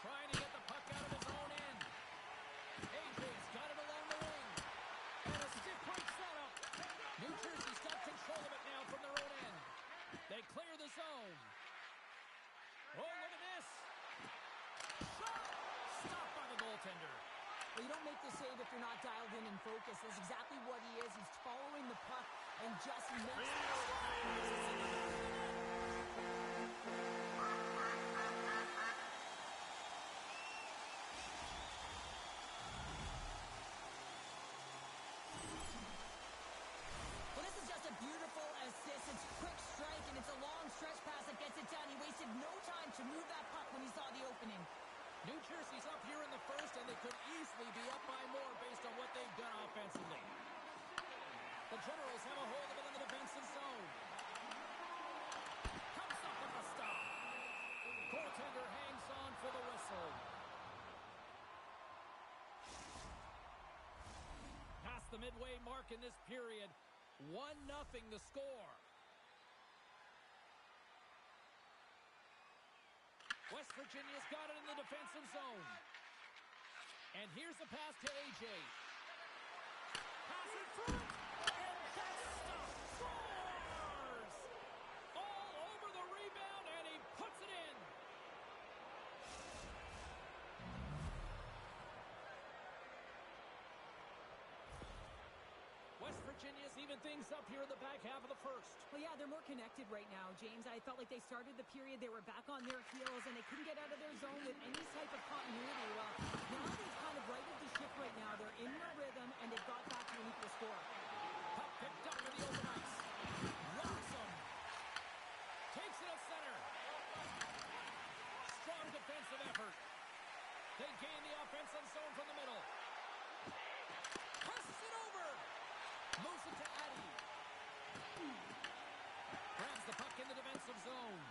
Trying to get the puck out of his own end. AJ's got it along the wing. And a stiff break setup. New Jersey's got control of it now from their own end. They clear the zone. Oh, look at this. Shot! Stopped by the goaltender. Well, you don't make the save if you're not dialed in and focused. That's exactly what he is. He's following the puck and just makes it. Well, this is just a beautiful assist. It's quick strike, and it's a long stretch pass that gets it done. He wasted no time to move that puck when he saw the opening. New Jersey's up here in the first, and they could easily be up by more based on what they've done offensively. The Generals have a hold of it in the defensive zone. Comes up with the stop. Goaltender hangs on for the whistle. Past the midway mark in this period. 1-0 the score. West Virginia's got it in the defensive zone. And here's the pass to AJ. Pass in front. And that stuff scores! All over the rebound, and he puts it in. West Virginia's even things up here in the back half of the first. Well, yeah, they're more connected right now, James. I felt like they started the period, they were back on their heels, and they couldn't get out of their zone with any type of continuity. Well, now they've kind of righted the ship right now. They're in their rhythm, and they've got back to an equal score. Puck picked up in the open ice. Rocks him. Takes it at center. Strong defensive effort. They gain the offensive zone from the middle. Passes it over. Moves it to Addy. Grabs the puck in the defensive zone.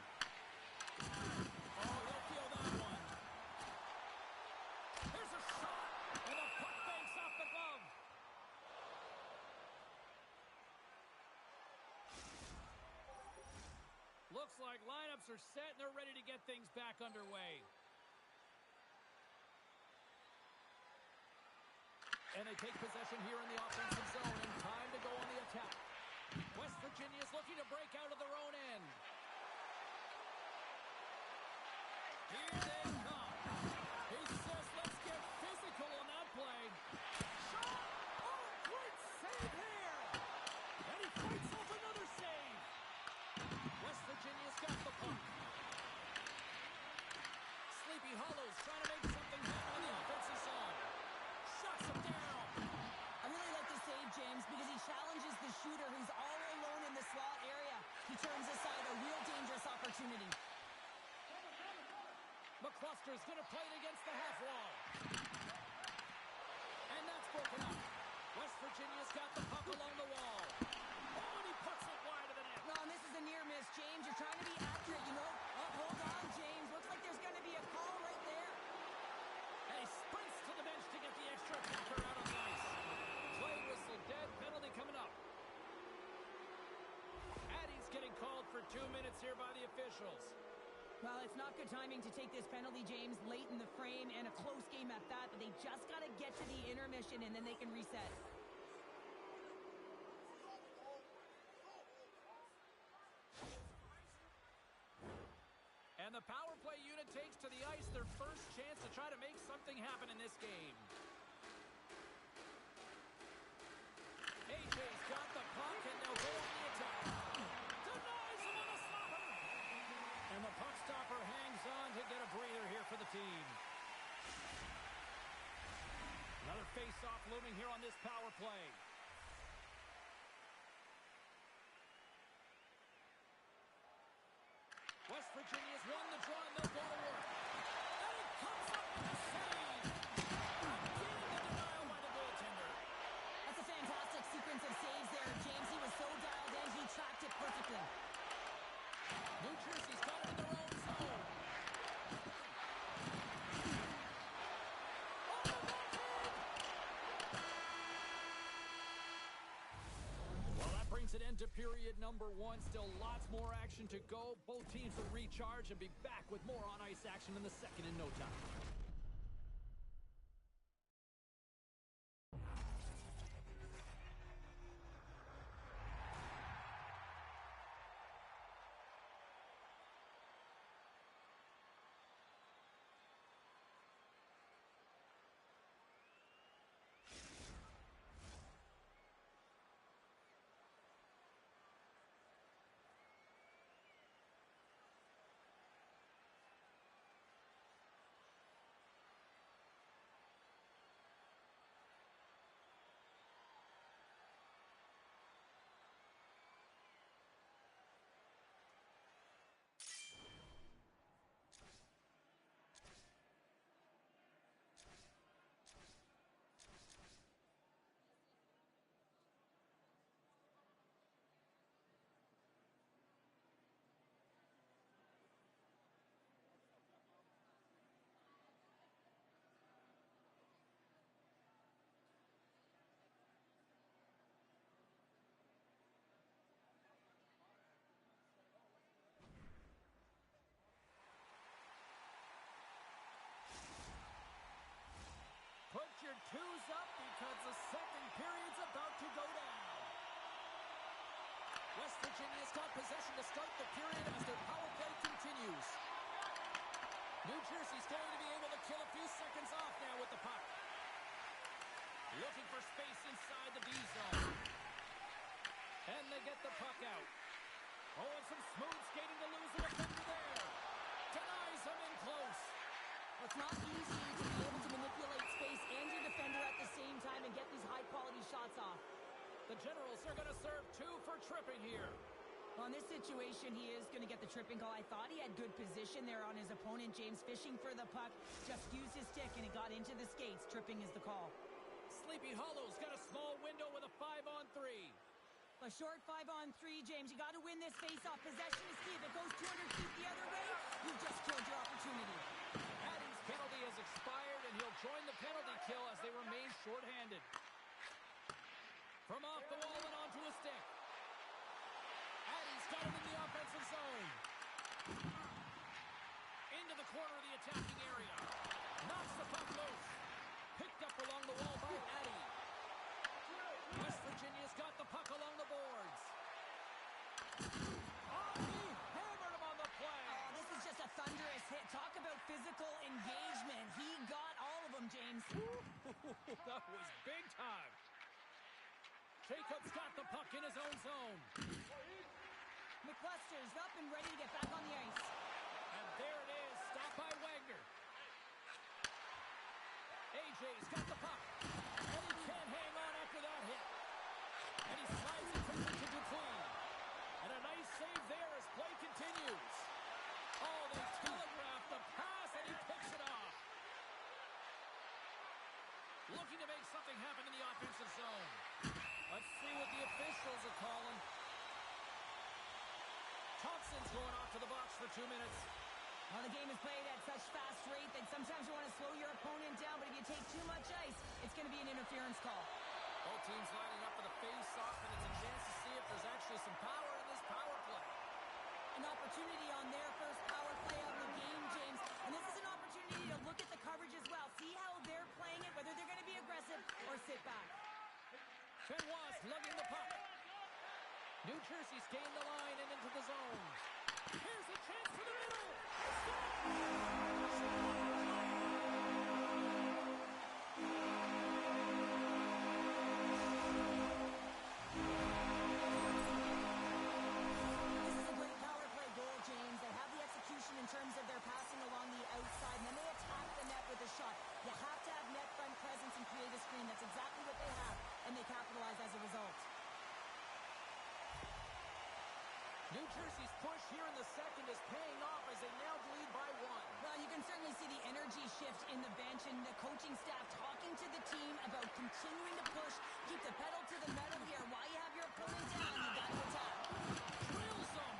Oh, they'll feel that one. Here's a shot, and the puck banks off the glove. Looks like lineups are set, and they're ready to get things back underway. And they take possession here in the offensive zone, and time to go on the attack. West Virginia is looking to break out of their own end. Here they come. He says, let's get physical on that play. Shot! Oh, great save here! And he fights off another save. West Virginia's got the puck. Sleepy Hollow's trying to make something happen on the offensive zone. Shuts him down. I really like the save, James, because he challenges the shooter who's all alone in the slot area. He turns aside a real dangerous opportunity. McCluster's going to play it against the half wall. And that's broken up. West Virginia's got the puck along the wall. Oh, and he puts it wide of the net. No, and this is a near miss, James. You're trying to be accurate, you know. Oh, hold on, James. Looks like there's going to be a call right there. And he sprints to the bench to get the extra attacker out on the ice. Play whistle dead. Penalty coming up. Addie's getting called for 2 minutes here by the officials. Well, it's not good timing to take this penalty, James, late in the frame, and a close game at that, but they just got to get to the intermission, and then they can reset. And the power play unit takes to the ice their first chance to try to make something happen in this game. AJ's got the puck, and they'll go on the attack. Denies him on a stopper. And the puck stopper hangs on to get a breather here for the team. Another face-off looming here on this power play. West Virginia's won the draw, and they'll go to work. And it comes up with a save. Getting the denial by the goaltender. That's a fantastic sequence of saves there, James. He was so dialed in, he tracked it perfectly. New Jersey's got it in their own zone. Well, that brings an end to period number 1. Still lots more action to go. Both teams will recharge and be back with more on-ice action in the second in no time. Put your twos up because the second period's about to go down. West Virginia's got possession to start the period as their power play continues. New Jersey's going to be able to kill a few seconds off now with the puck. Looking for space inside the D zone. And they get the puck out. Oh, and some smooth skating to lose a defender there. Denies him in close. It's not easy to be able to manipulate space and your defender at the same time and get these high-quality shots off. The Generals are going to serve 2 for tripping here. Well, in this situation, he is going to get the tripping call. I thought he had good position there on his opponent. James fishing for the puck, just used his stick, and it got into the skates. Tripping is the call. Sleepy Hollow's got a small window with a 5-on-3. A short 5-on-3, James. You got to win this face-off. Possession is key. If it goes 200 feet the other way, you've just killed your opportunity. Addie's penalty has expired, and he'll join the penalty kill as they remain shorthanded. From off the wall and onto a stick. Addie's got him in the offensive zone. Into the corner of the attacking area. Knocks the puck loose. Picked up along the wall by Addie. the puck along the boards. Oh, he hammered him on the play. Oh, this is just a thunderous hit. Talk about physical engagement. He got all of them, James. That was big time. Jacobs got the puck in his own zone. McCluster's up and ready to get back on the ice. And there it is, stopped by Wagner. AJ's got the puck. And he can't hang on after that hit. And he slides it quickly to Dupuis. And a nice save there as play continues. Oh, they telegraphed the pass, and he picks it off. Looking to make something happen in the offensive zone. Let's see what the officials are calling. Thompson's going off to the box for 2 minutes. Well, the game is played at such fast rate that sometimes you want to slow your opponent down, but if you take too much ice, it's going to be an interference call. Both teams lining up for the face-off, and it's a chance to see if there's actually some power in this power play. An opportunity on their first power play of the game, James. And this is an opportunity to look at the coverage as well. See how they're playing it, whether they're going to be aggressive or sit back. Benoit lugging the puck. New Jersey's gained the line and into the zone. Here's a chance for the middle. This is a great power play goal, James. They have the execution in terms of their passing along the outside, and then they attack the net with a shot. You have to have net front presence and create a screen. That's exactly what they have, and they capitalize as a result. New Jersey's push here in the second is paying off as they now lead by 1. Well, you can certainly see the energy shift in the bench and the coaching staff talking to the team about continuing to push, keep the pedal to the metal here. While you have your opponent down, you got to attack. Drills him.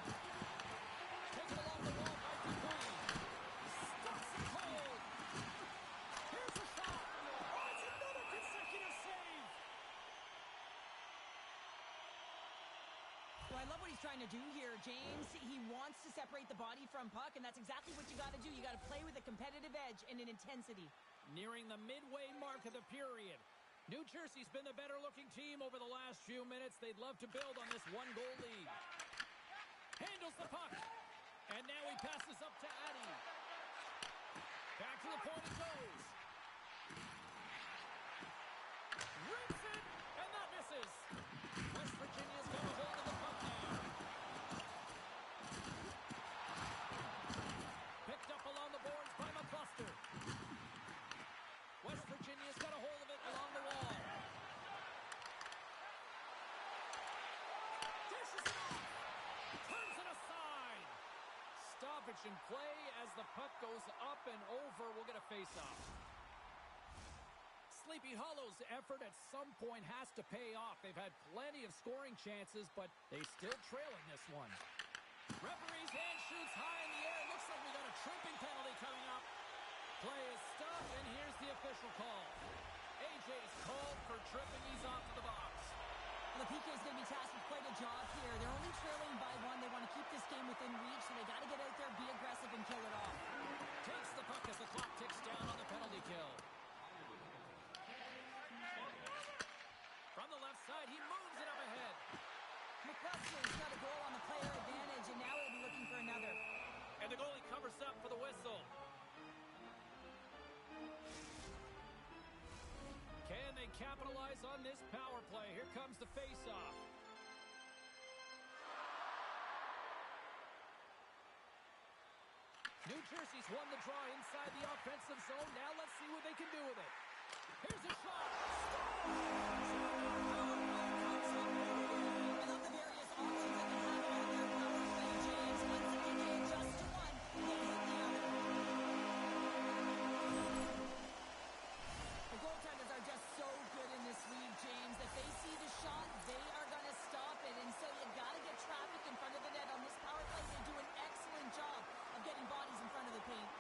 Taken along the wall by Dupuis. Stops it cold. Here's a shot. Oh, it's another consecutive save. Well, I love what he's trying to do here, James. He wants to separate the body from puck, and that's exactly what you got to do. You got to play with a competitive edge and an intensity. Nearing the midway mark of the period. New Jersey's been the better-looking team over the last few minutes. They'd love to build on this one-goal lead. Handles the puck. And now he passes up to Addy. Back to the point it goes. Rips it, and that misses. West Virginia's got a hold of the puck now. Picked up along the boards by McCluster. West Virginia's got a hold of it along the wall. Dishes it off. Turns it aside. Stoppage in play as the puck goes up and over. We'll get a face-off. Sleepy Hollow's effort at some point has to pay off. They've had plenty of scoring chances, but they still trail in this one. Referee's hand shoots high in the air. Looks like we got a tripping penalty coming up. Play is stopped, and here's the official call. AJ's called for tripping. He's off to the box. Well, the PK is going to be tasked with quite a job here. They're only trailing by 1. They want to keep this game within reach, so they got to get out there, be aggressive, and kill it off. Takes the puck as the clock ticks down on the penalty kill. From the left side, he moves it up ahead. McCluster's got a goal on the player advantage, and now he'll be looking for another. And the goalie covers up for the whistle. Can they capitalize on this power play? Here comes the face-off. New Jersey's won the draw inside the offensive zone. Now let's see what they can do with it. Here's a shot. I love the various options that they have on their power play, James. Once the PK adjusts to one, they hit the other. The goaltenders are just so good in this league, James. If they see the shot, they are going to stop it. And so you got to get traffic in front of the net. On this power play, they do an excellent job of getting bodies in front of the paint.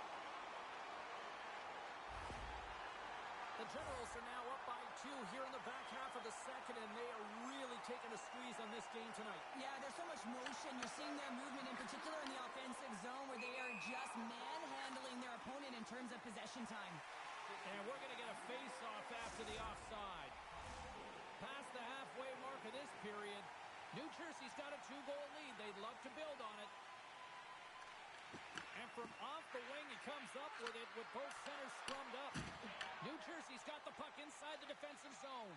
The Generals are now up by 2 here in the back half of the second, and they are really taking a squeeze on this game tonight. Yeah, there's so much motion. You're seeing their movement, in particular in the offensive zone, where they are just manhandling their opponent in terms of possession time. And we're going to get a face-off after the offside. past the halfway mark of this period. New Jersey's got a 2-goal lead. They'd love to build on it. And from off the wing, he comes up with it with both centers scrummed up. New Jersey's got the puck inside the defensive zone.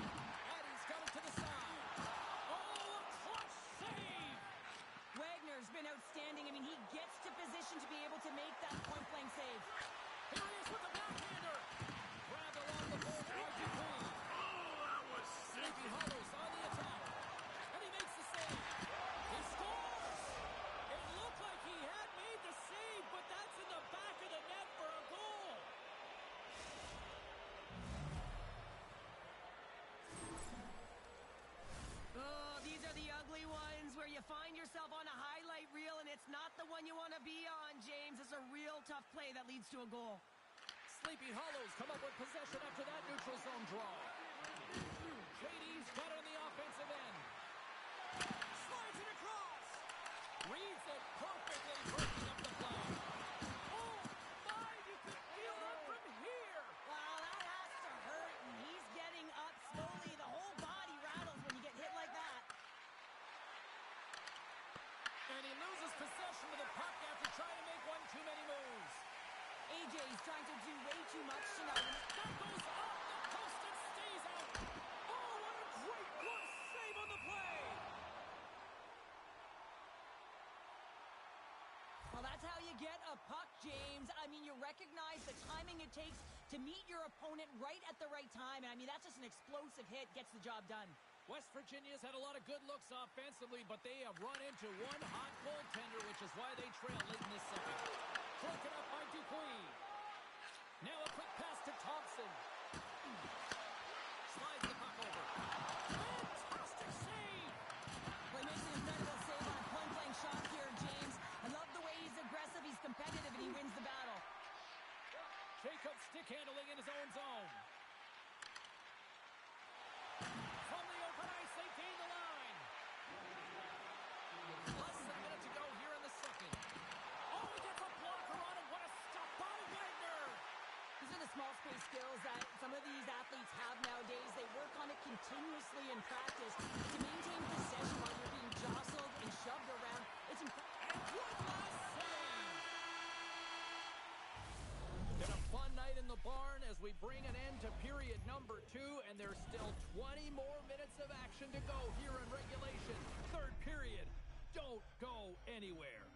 Eddie's got it to the side. Oh, a clutch save! Wagner's been outstanding. I mean, he gets to position to be able to make that point-blank save. Here he is with the backhander. Grabbed along the boards by Dupuis. Oh, that was Sleepy Hollow's on the attack. And he makes the save. He scores! It looked like he had made the save, but that's in the back of the net for a goal. Oh, these are the ugly ones where you find yourself on a highlight reel and it's not the one you want to be on, James. It's a real tough play that leads to a goal. Sleepy Hollows come up with possession after that neutral zone draw. JD's got it on the offensive end. Slides it across. Reads it perfectly, breaking up the play. Oh, my, you could feel that from here. Wow, that has to hurt, and he's getting up slowly. The whole body rattles when you get hit like that. And he loses possession of the puck after trying to make one too many moves. AJ's trying to do way too much tonight. That goes off the post and stays out. Oh, what a great glove save on the play. Well, that's how you get a puck, James. I mean, you recognize the timing it takes to meet your opponent right at the right time. And I mean, that's just an explosive hit, gets the job done. West Virginia's had a lot of good looks offensively, but they have run into one hot goaltender, which is why they trail late in this second. Broken up by Dupuis. Now a quick pass to Thompson. Slides the puck over. Fantastic save! Well, he makes an incredible save on a point-blank shot here, James. I love the way he's aggressive, he's competitive, and he wins the battle. Jacobs stick handling in his own zone. From the open ice, they gain the line. Less than a minute to go here in the second. Oh, he gets a blocker on him. What a stop by Wagner. These are the small space skills that some of these athletes have nowadays. They work on it continuously in practice to maintain possession while you're being jostled and shoved around. It's incredible. And one last save. Been a fun night in the barn as we bring an end to period number 2, and there's still 20 more minutes of action to go here in regulation. Third period. Don't go anywhere.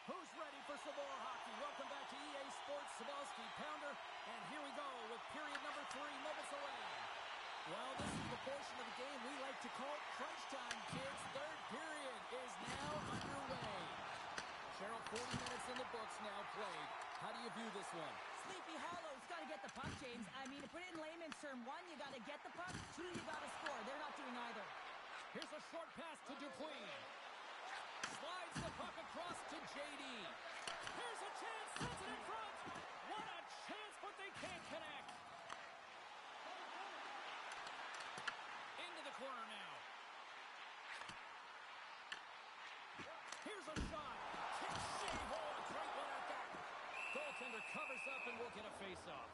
Who's ready for some more hockey? Welcome back to EA Sports Cebulski Pounder. And here we go with period number 3 moments away. Well, this is the portion of the game we like to call crunch time, kids. Third period is now underway. Cheryl, 40 minutes in the books now played. How do you view this one? Sleepy Hollow's got to get the puck, James. I mean, to put it in layman's term, 1, you got to get the puck. 2, you got to score. They're not doing either. Here's a short pass to Dupuis. Slides the puck across to JD. Here's a chance, sends it in front. What a chance, but they can't connect. Into the corner now. Here's a shot. Kick save. Oh, a great one at that. Goaltender covers up and will get a face-off.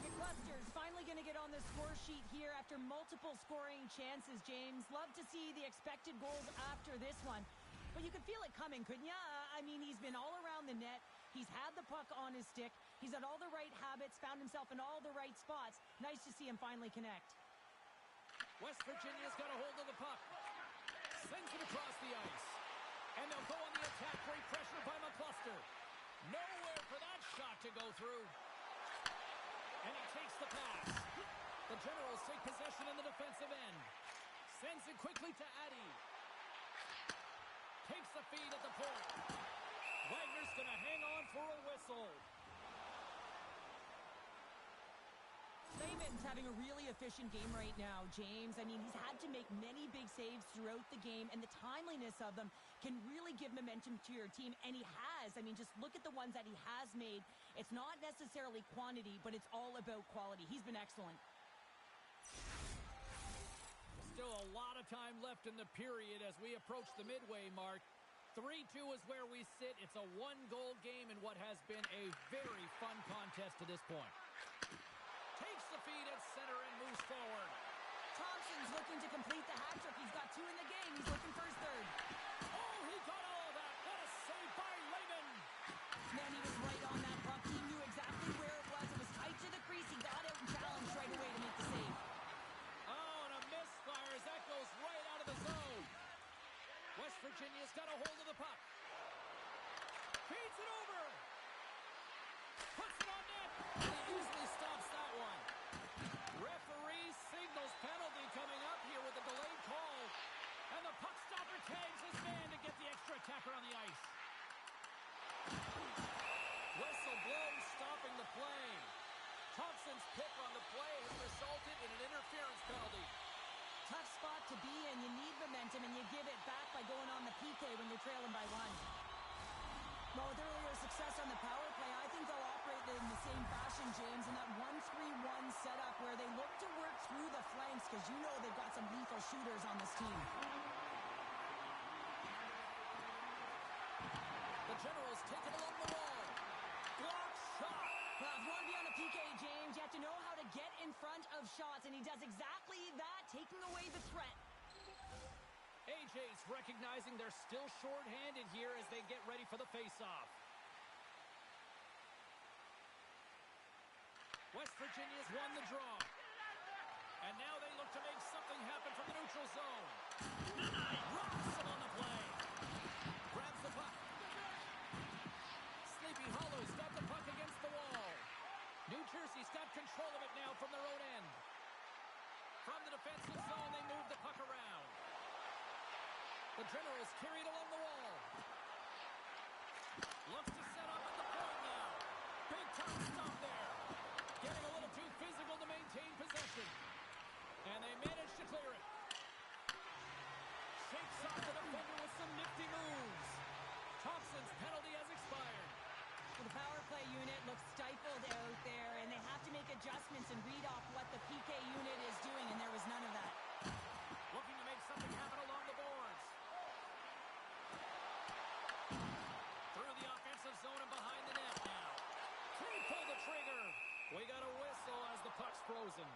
The Clusters finally going to get on the score sheet here after multiple scoring chances, James. Love to see the expected goals after this one. But you could feel it coming, couldn't you? I mean, he's been all around the net. He's had the puck on his stick. He's had all the right habits, found himself in all the right spots. Nice to see him finally connect. West Virginia's got a hold of the puck. Sends it across the ice. And they'll go on the attack, great pressure by McCluster. Nowhere for that shot to go through. And he takes the pass. The Generals take possession in the defensive end. Sends it quickly to Addy. Takes the feed at the point. Wagner's going to hang on for a whistle. Lehman's having a really efficient game right now, James. I mean, he's had to make many big saves throughout the game, and the timeliness of them can really give momentum to your team, and he has. I mean, just look at the ones that he has made. It's not necessarily quantity, but it's all about quality. He's been excellent. Still a lot of time left in the period as we approach the midway mark. 3-2 is where we sit. It's a one-goal game in what has been a very fun contest to this point. Takes the feed at center and moves forward. Thompson's looking to complete the hat trick. He's got 2 in the game. He's looking for his third. Oh, he got all of that. What a save by Lehman. Man, he was right on that puck. He knew exactly where it was. It was tight to the crease. He got out and challenged right away to make the save. Oh, and a misfire as that goes right out of the zone. West Virginia's got a hold of the puck. Feeds it over. Puts it on net. He easily stops that one. Referee signals penalty coming up here with a delayed call. And the puck stopper tags his man to get the extra attacker on the ice. Whistle blows, stopping the play. Thompson's pick on the play has resulted in an interference penalty. Tough spot to be in. You need momentum, and you give it back by going on the PK when you're trailing by 1. Well, with earlier success on the power play, I think they'll operate in the same fashion, James, in that 1-3-1 setup where they look to work through the flanks because you know they've got some lethal shooters on this team. The Generals take it along the wall. Block shot. Well, if you want to be on a PK, James, you have to know how to get in front of shots, and he does exactly that, taking away the threat. AJ's recognizing they're still short-handed here as they get ready for the face-off. West Virginia's won the draw. And now they look to make something happen from the neutral zone. Robinson on the play. Grabs the puck. Sleepy Hollow's got the puck against the wall. New Jersey's got control of it now from their own end. From the defensive zone, they move the puck around. The Generals carried along the wall. Looks to set up at the point now. Big time stop there. Getting a little too physical to maintain possession. And they manage to clear it. Shakes off the defender with some nifty moves. Thompson's penalty has expired. Well, the power play unit looks stifled out there, and they have to make adjustments and read off what the PK unit is doing, and there was none of that. Looking to make something happen along the boards. Through the offensive zone and behind the net now. Can't pull the trigger. We got a whistle as the puck's frozen.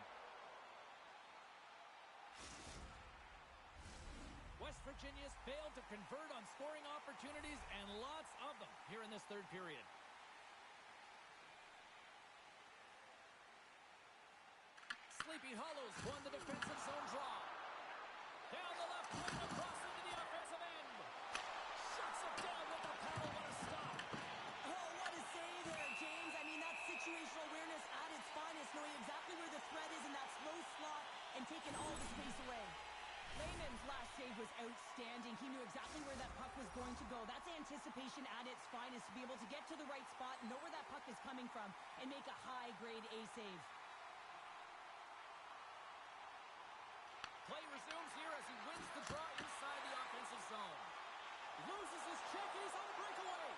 West Virginia's failed to convert on scoring opportunities, and lots of them here in this third period. Sleepy Hollows won the defensive zone draw. Down the left wing, across into the offensive end. Shuts it down with the paddle. What a stop. Oh, what a save there, James. I mean, that's situational awareness at its finest, knowing exactly where the threat is in that slow slot and taking all the space away. Lehman's last save was outstanding. He knew exactly where that puck was going to go. That's anticipation at its finest, to be able to get to the right spot, know where that puck is coming from, and make a high-grade A save. Play resumes here as he wins the draw inside the offensive zone. Loses his check, and he's on a breakaway.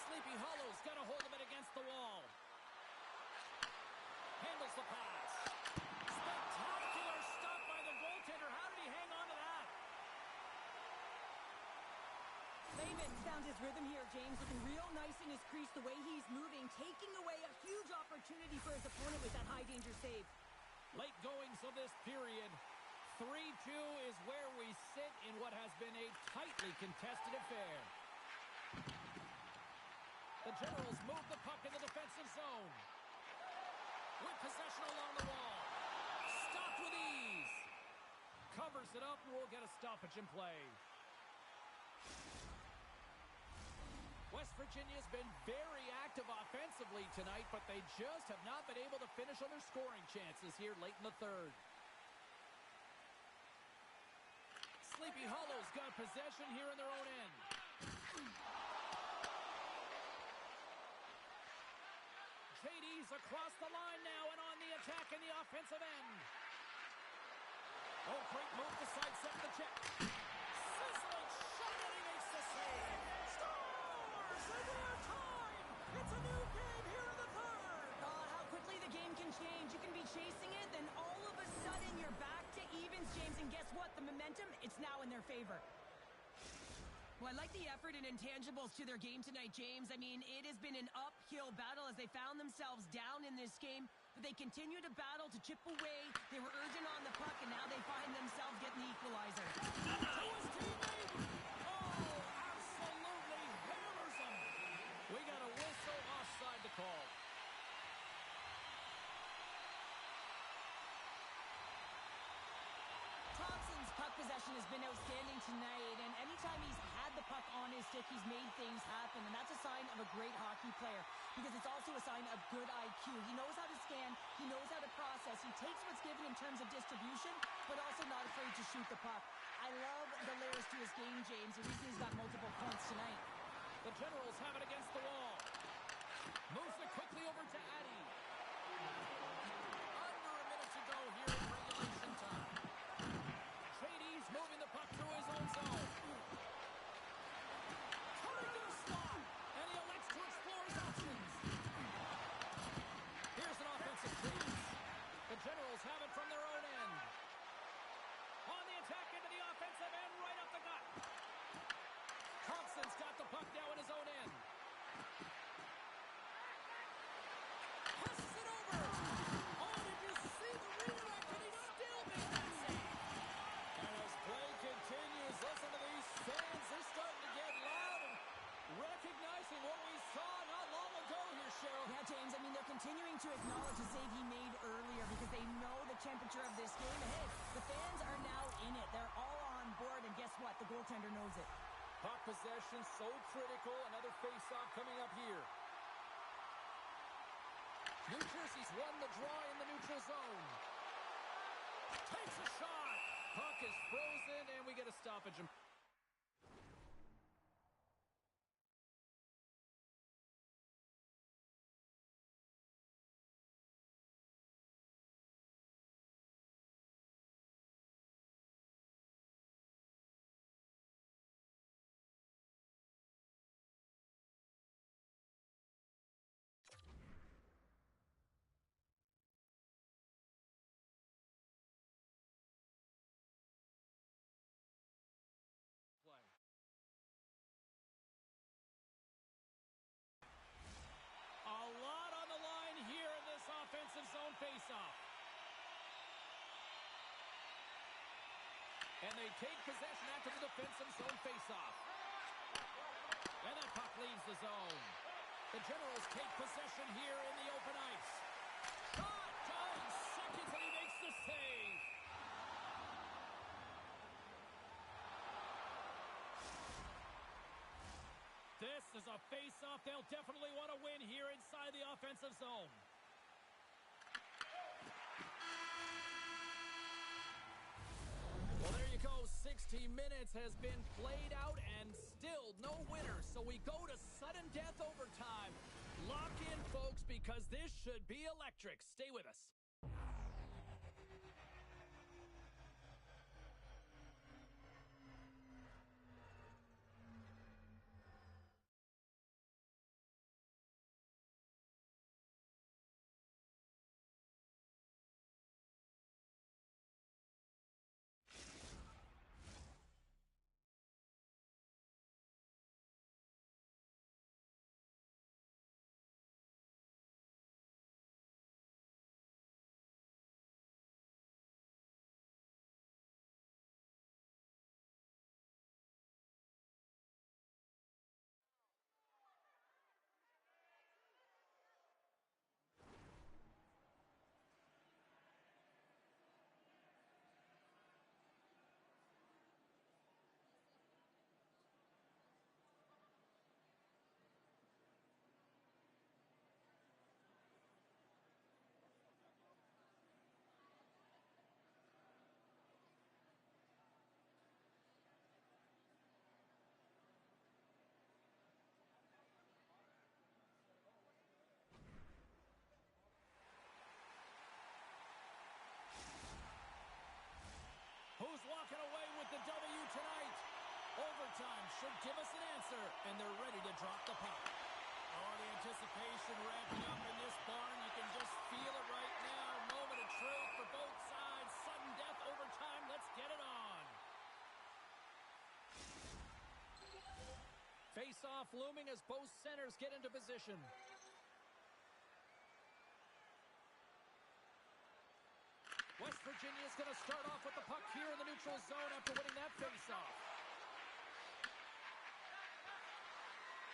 Sleepy Hollow's got a hold of it against the wall. Handles the pass. Spectacular stop by the goaltender. How did he hang on to that? Lehman's found his rhythm here, James, looking real nice in his crease, the way he's moving, taking away a huge opportunity for his opponent with that high-danger save. Late goings of this period. 3-2 is where we sit in what has been a tightly contested affair. The Generals move the puck in the defensive zone. With possession along the wall. Stopped with ease. Covers it up and we'll get a stoppage in play. West Virginia's been very active offensively tonight, but they just have not been able to finish on their scoring chances here late in the third. Sleepy Hollow's got possession here in their own end. JD's across the line now and on the attack in the offensive end. Oh, great move to sidestep the check. Sizzling shot and he makes the save. Scores! And they're tied! It's a new game here in the third. How quickly the game can change. You can be chasing it, then all of a sudden you're back to evens, James. And guess what? The momentum, it's now in their favor. Well, I like the effort and intangibles to their game tonight, James. I mean, it has been an uphill battle as they found themselves down in this game, but they continue to battle to chip away. They were urgent on the puck, and now they find themselves getting the equalizer. To his teammate! Oh, absolutely hammers him! We got a whistle offside to call. Thompson's puck possession has been outstanding tonight, and anytime he's had the puck on his stick, he's made things happen, and that's a sign of a great hockey player because it's also a sign of good IQ. He knows how to scan, he knows how to process, he takes what's given in terms of distribution, but also not afraid to shoot the puck. I love the layers to his game, James. The reason he's got multiple points tonight. The Generals have it against the wall. Moves it quickly over to Addy. Under a minute to go here in regulation time. JD's moving the puck through his own zone. Coming to the stop, and he elects to explore his options. Here's an offensive chance. The Generals have it from their own end. On the attack into the offensive end, right up the gut. Thompson's got the puck now in his own end. Passes it over. Oh, did you see the redirect? And he still made that save. And as play continues, listen to these fans. They're starting to get loud and recognizing what we saw not long ago here, Cheryl. Yeah, James, I mean, they're continuing to acknowledge the save he made earlier because they know the temperature of this game. And hey, the fans are now in it. They're all on board, and guess what? The goaltender knows it. Puck possession so critical. Another face-off coming up here. New Jersey's won the draw in the neutral zone. Takes a shot. Puck is frozen, and we get a stoppage. A lot on the line here in this offensive zone faceoff. And they take possession after the defensive zone faceoff. And that puck leaves the zone. The Generals take possession here in the open ice. Shot down seconds and he makes the save. This is a face-off they'll definitely want to win here inside the offensive zone. Well, there you go. 60 minutes has been played out and still no winner. So we go to sudden death overtime. Lock in, folks, because this should be electric. Stay with us. tonight. Overtime should give us an answer, and they're ready to drop the puck. Oh, the anticipation ramping up in this barn. You can just feel it right now. Moment of truth for both sides. Sudden death overtime. Let's get it on. Face-off looming as both centers get into position. West Virginia is going to start off with the puck here in the neutral zone after winning that face-off.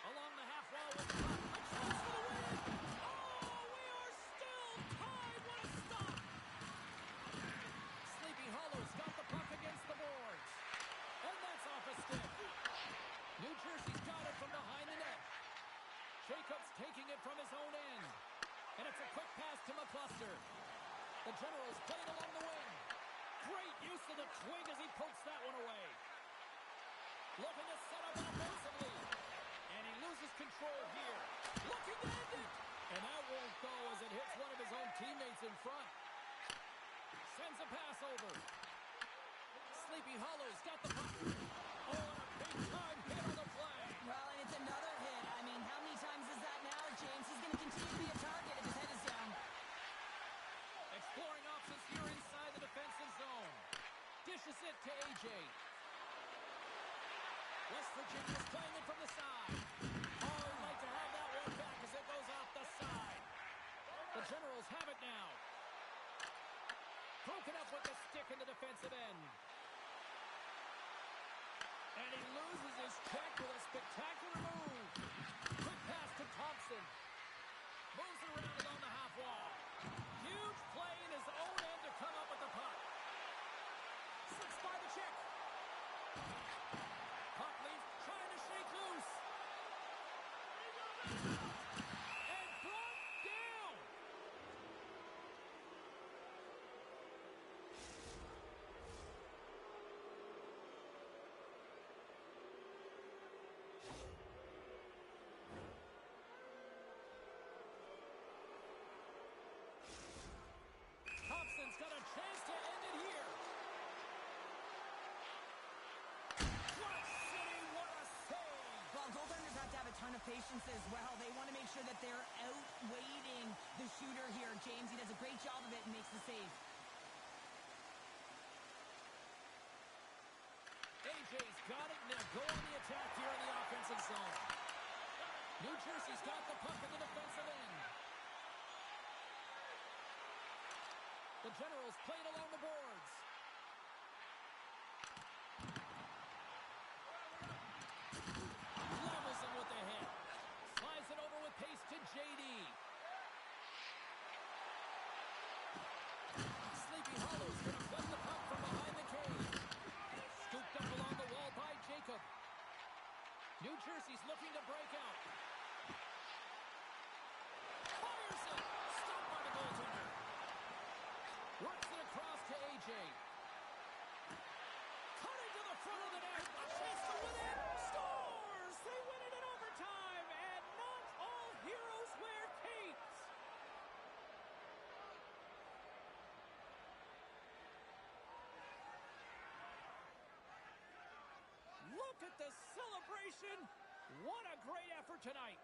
Along the half wall with the puck. A chance for the win! Oh, we are still tied! What a stop! Sleepy Hollow's got the puck against the boards. And that's off a stick. New Jersey's got it from behind the net. Jacobs taking it from his own end. And it's a quick pass to McCluster. The Generals playing along the wing. Great use of the twig as he pokes that one away. Looking to set up offensively. And he loses control here. Looking to end it. And that won't go as it hits one of his own teammates in front. Sends a pass over. Sleepy Hollow's got the puck. Oh, and a big-time hit on the flag. Well, and it's another hit. I mean, how many times is that now, James? He's going to continue to be a target if his head is down. Exploring options here inside the defensive zone. Dishes it to A.J. West Virginia's playing it from the side. Oh, he'd like to have that one back as it goes off the side. The Generals have it now. Broken up with the stick in the defensive end. And he loses his check with a spectacular move. Quick pass to Thompson. Moves it around along the half wall. Huge play in his own end to come up with the puck. Slips by the check. Puck leaves, trying to shake loose. And brought down. Thompson's got a chance to end it here. What a city, what a save! Well, goaltenders have to have a ton of patience as well. They want to make sure that they're outweighting the shooter here. James, he does a great job of it and makes the save. AJ's got it, and they'll go on the attack here in the offensive zone. New Jersey's got the puck in the defensive end. The Generals playing along the boards. Levels him with the hit. Slides it over with pace to J.D. Sleepy Hollow's going to flip the puck from behind the cage. Scooped up along the wall by Jacob. New Jersey's looking to break out. Fires it. Stopped by the goaltender. Works it across to A.J. Cutting to the front of the net. A chance to win it. Scores! They win it in overtime. And not all heroes wear capes. Look at the celebration. What a great effort tonight.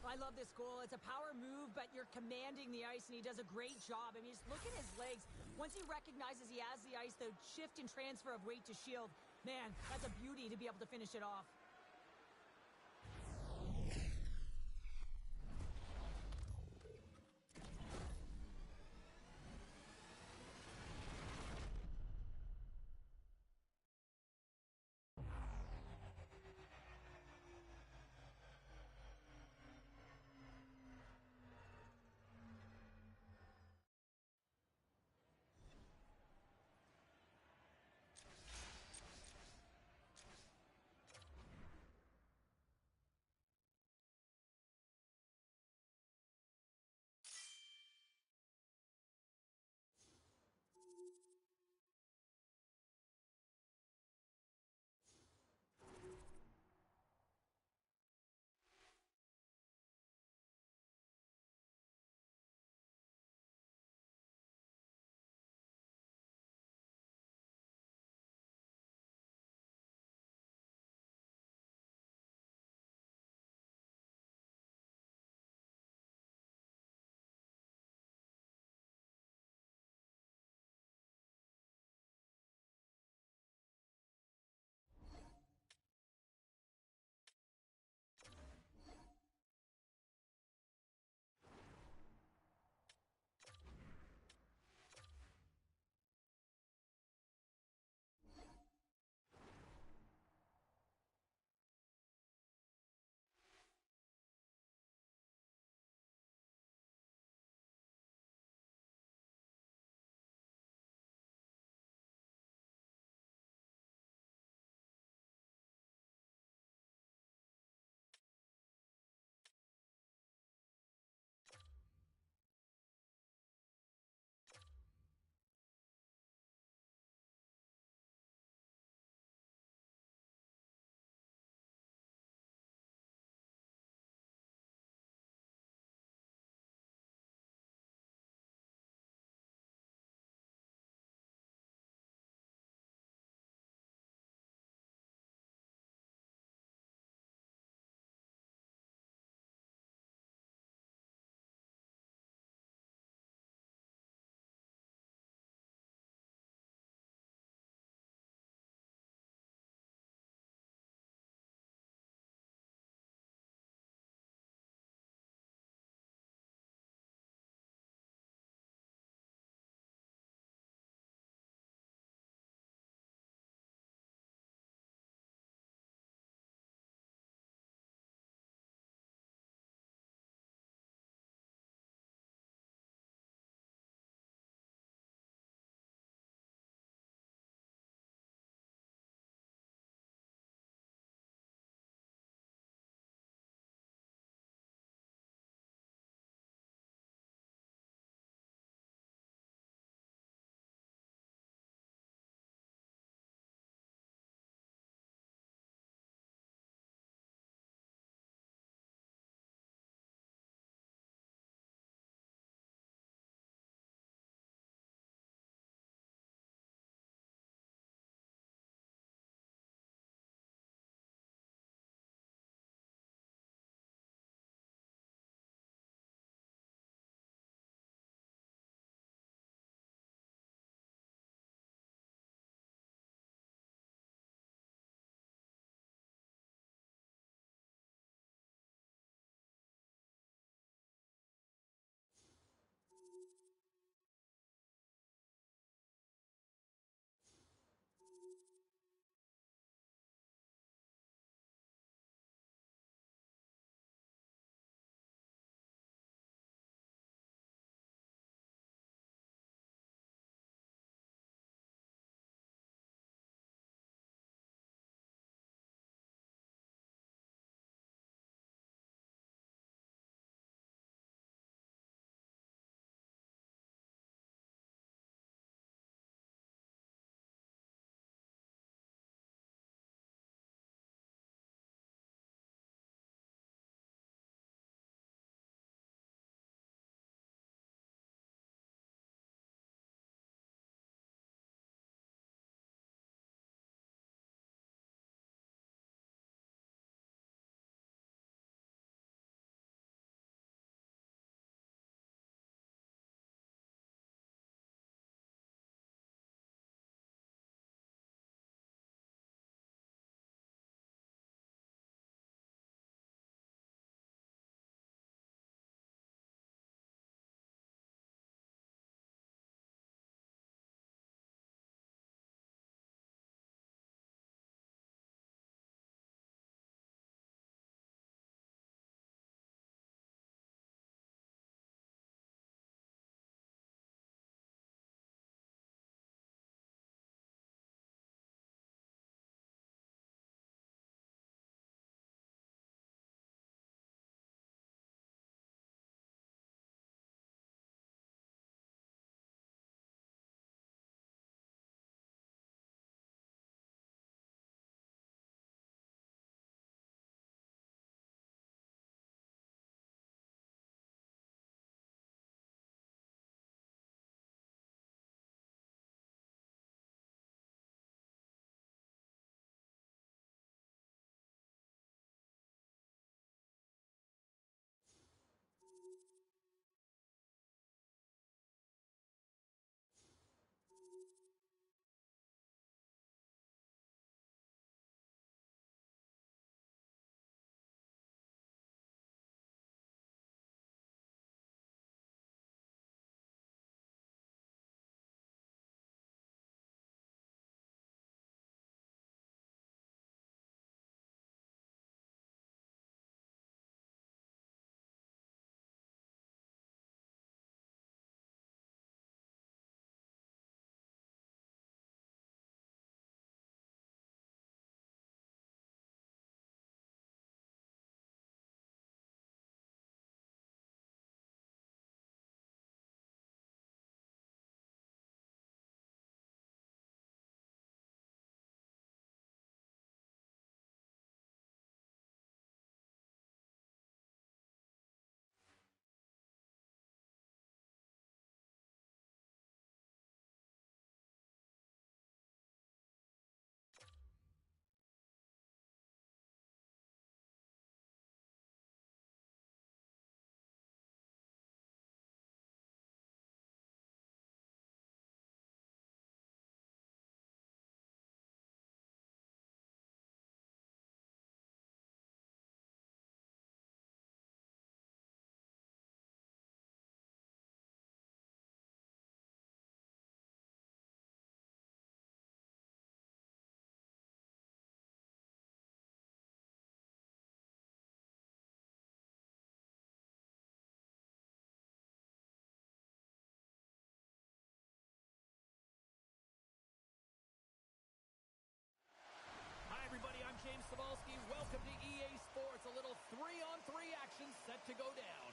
I love this goal. It's a power move, but you're commanding the ice, and he does a great job. I mean, just look at his legs. Once he recognizes he has the ice, the shift and transfer of weight to shield, man, that's a beauty to be able to finish it off. 3-on-3 action set to go down.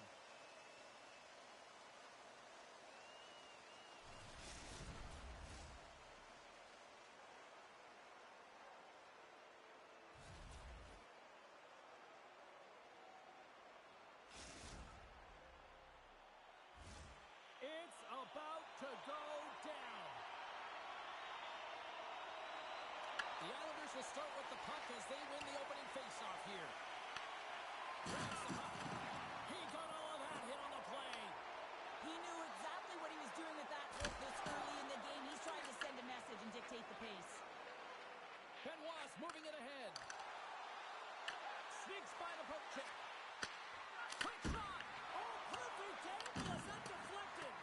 It's about to go down. The Islanders will start with the puck as they win the opening faceoff here. Grabs the puck. He got all of that hit on the play. He knew exactly what he was doing with that hit this early in the game. He's trying to send a message and dictate the pace. Benoit's moving it ahead. Sneaks by the poke check. Quick shot. Oh, perfect angle. Is that deflected?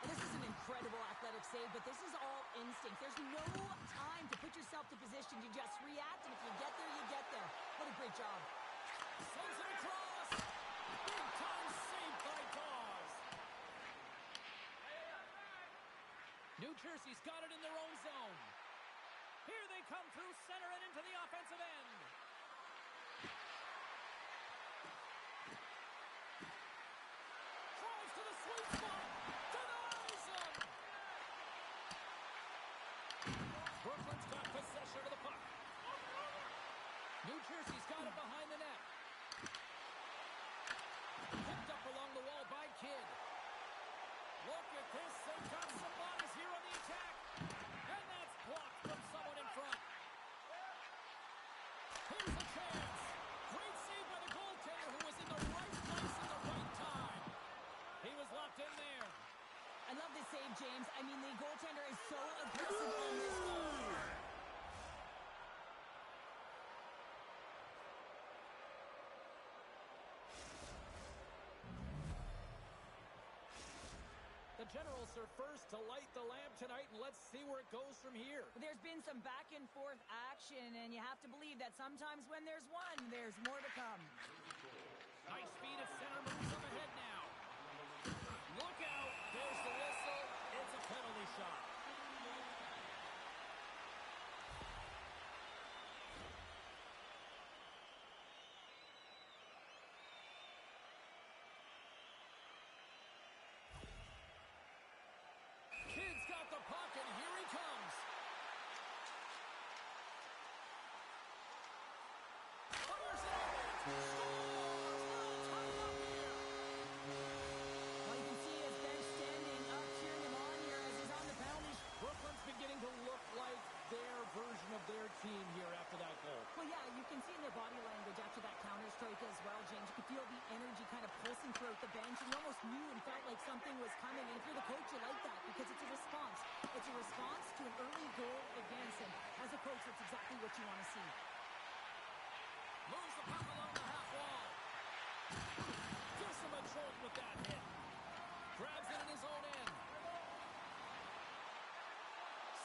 This is an incredible athletic save, but this is all instinct. There's no time to put yourself to position. You just react, and if you get there, you get there. What a great job. Sends it across. Big time save by Dawes. New Jersey's got it in their own zone. Here they come through center and into the offensive end. Tries to the sweet spot. Denies him. Brooklyn's got possession of the puck. New Jersey's got it behind the net. Picked up along the wall by Kidd. Look at this. They've got some bodies here on the attack. And that's blocked from someone in front. Here's a chance. Great save by the goaltender who was in the right place at the right time. He was locked in there. I love this save, James. I mean, the goaltender is so aggressive on this goal. The Generals are first to light the lamp tonight, and let's see where it goes from here. There's been some back and forth action, and you have to believe that sometimes when there's one, there's more to come. Nice speed at center, moves up ahead now. Look out. There's the whistle. It's a penalty shot. Kidd's got the puck, and here he comes. Fires it up. Well, you can see his bench standing up, cheering him on here as he's on the penalty. Brooklyn's beginning to look like their version of their team here after that goal. Well, yeah, you can see in their body language after that counter-strike as well, James. You could feel the energy kind of pulsing throughout the bench, and you almost knew and felt like something was coming. And if you're the coach, you like that because it's a response. It's a response to an early goal against him. As a coach, that's exactly what you want to see. Moves the puck along the half wall. Gives him a jolt with that hit. Grabs it in his own end.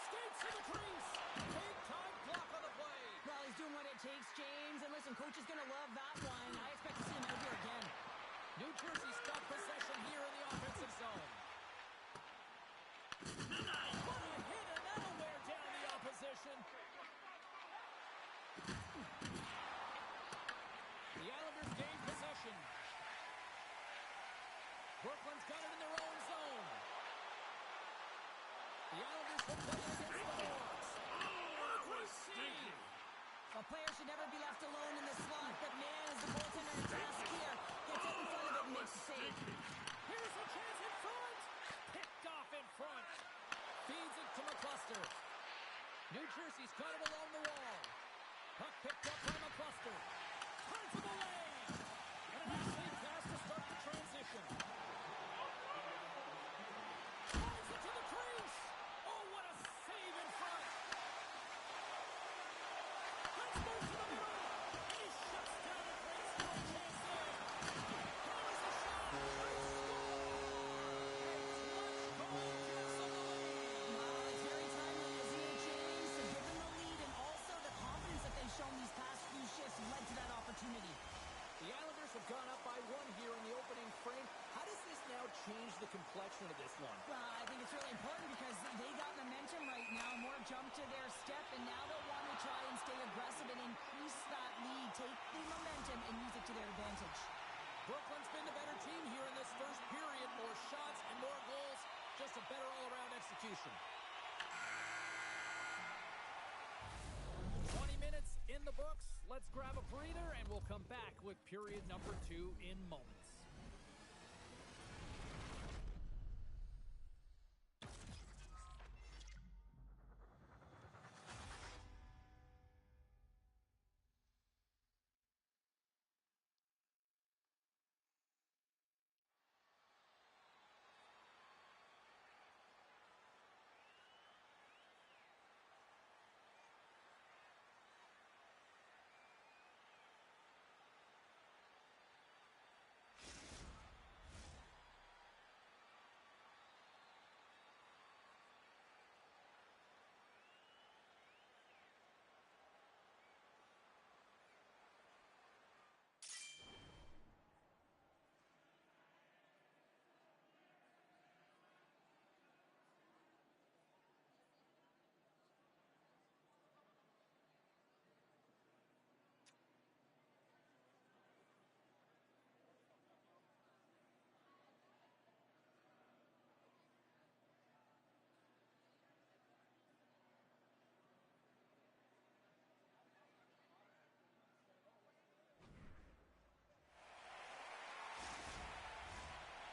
Skates to the crease. Big time block on the play. Well, he's doing what it takes, James. And listen, coach is going to love that one. I expect to see him out here again. New Jersey's got possession here in the offensive zone. What a hit, and that'll wear down the opposition. The Islanders gain possession. Brooklyn's got it in their own zone. The Islanders will play it against the Hawks. What a save! A player should never be left alone in the slot, but man, as the goaltender in task here, gets out in front of it and makes the save. Here's a chance in front. Picked off in front. Feeds it to McCluster. New Jersey's got it along the wall. Puck picked up by McCluster. Turns to the lane. And a half-lead pass to start the transition. Drives it to the crease. Oh, what a save in front. Let's move to the middle. And he shuts down a great scoring chance there. change the complexion of this one? Well, I think it's really important because they got momentum right now, more jump to their step, and now they'll want to try and stay aggressive and increase that lead, take the momentum and use it to their advantage. Brooklyn's been the better team here in this first period. More shots and more goals. Just a better all-around execution. 20 minutes in the books. Let's grab a breather, and we'll come back with period number 2 in moments.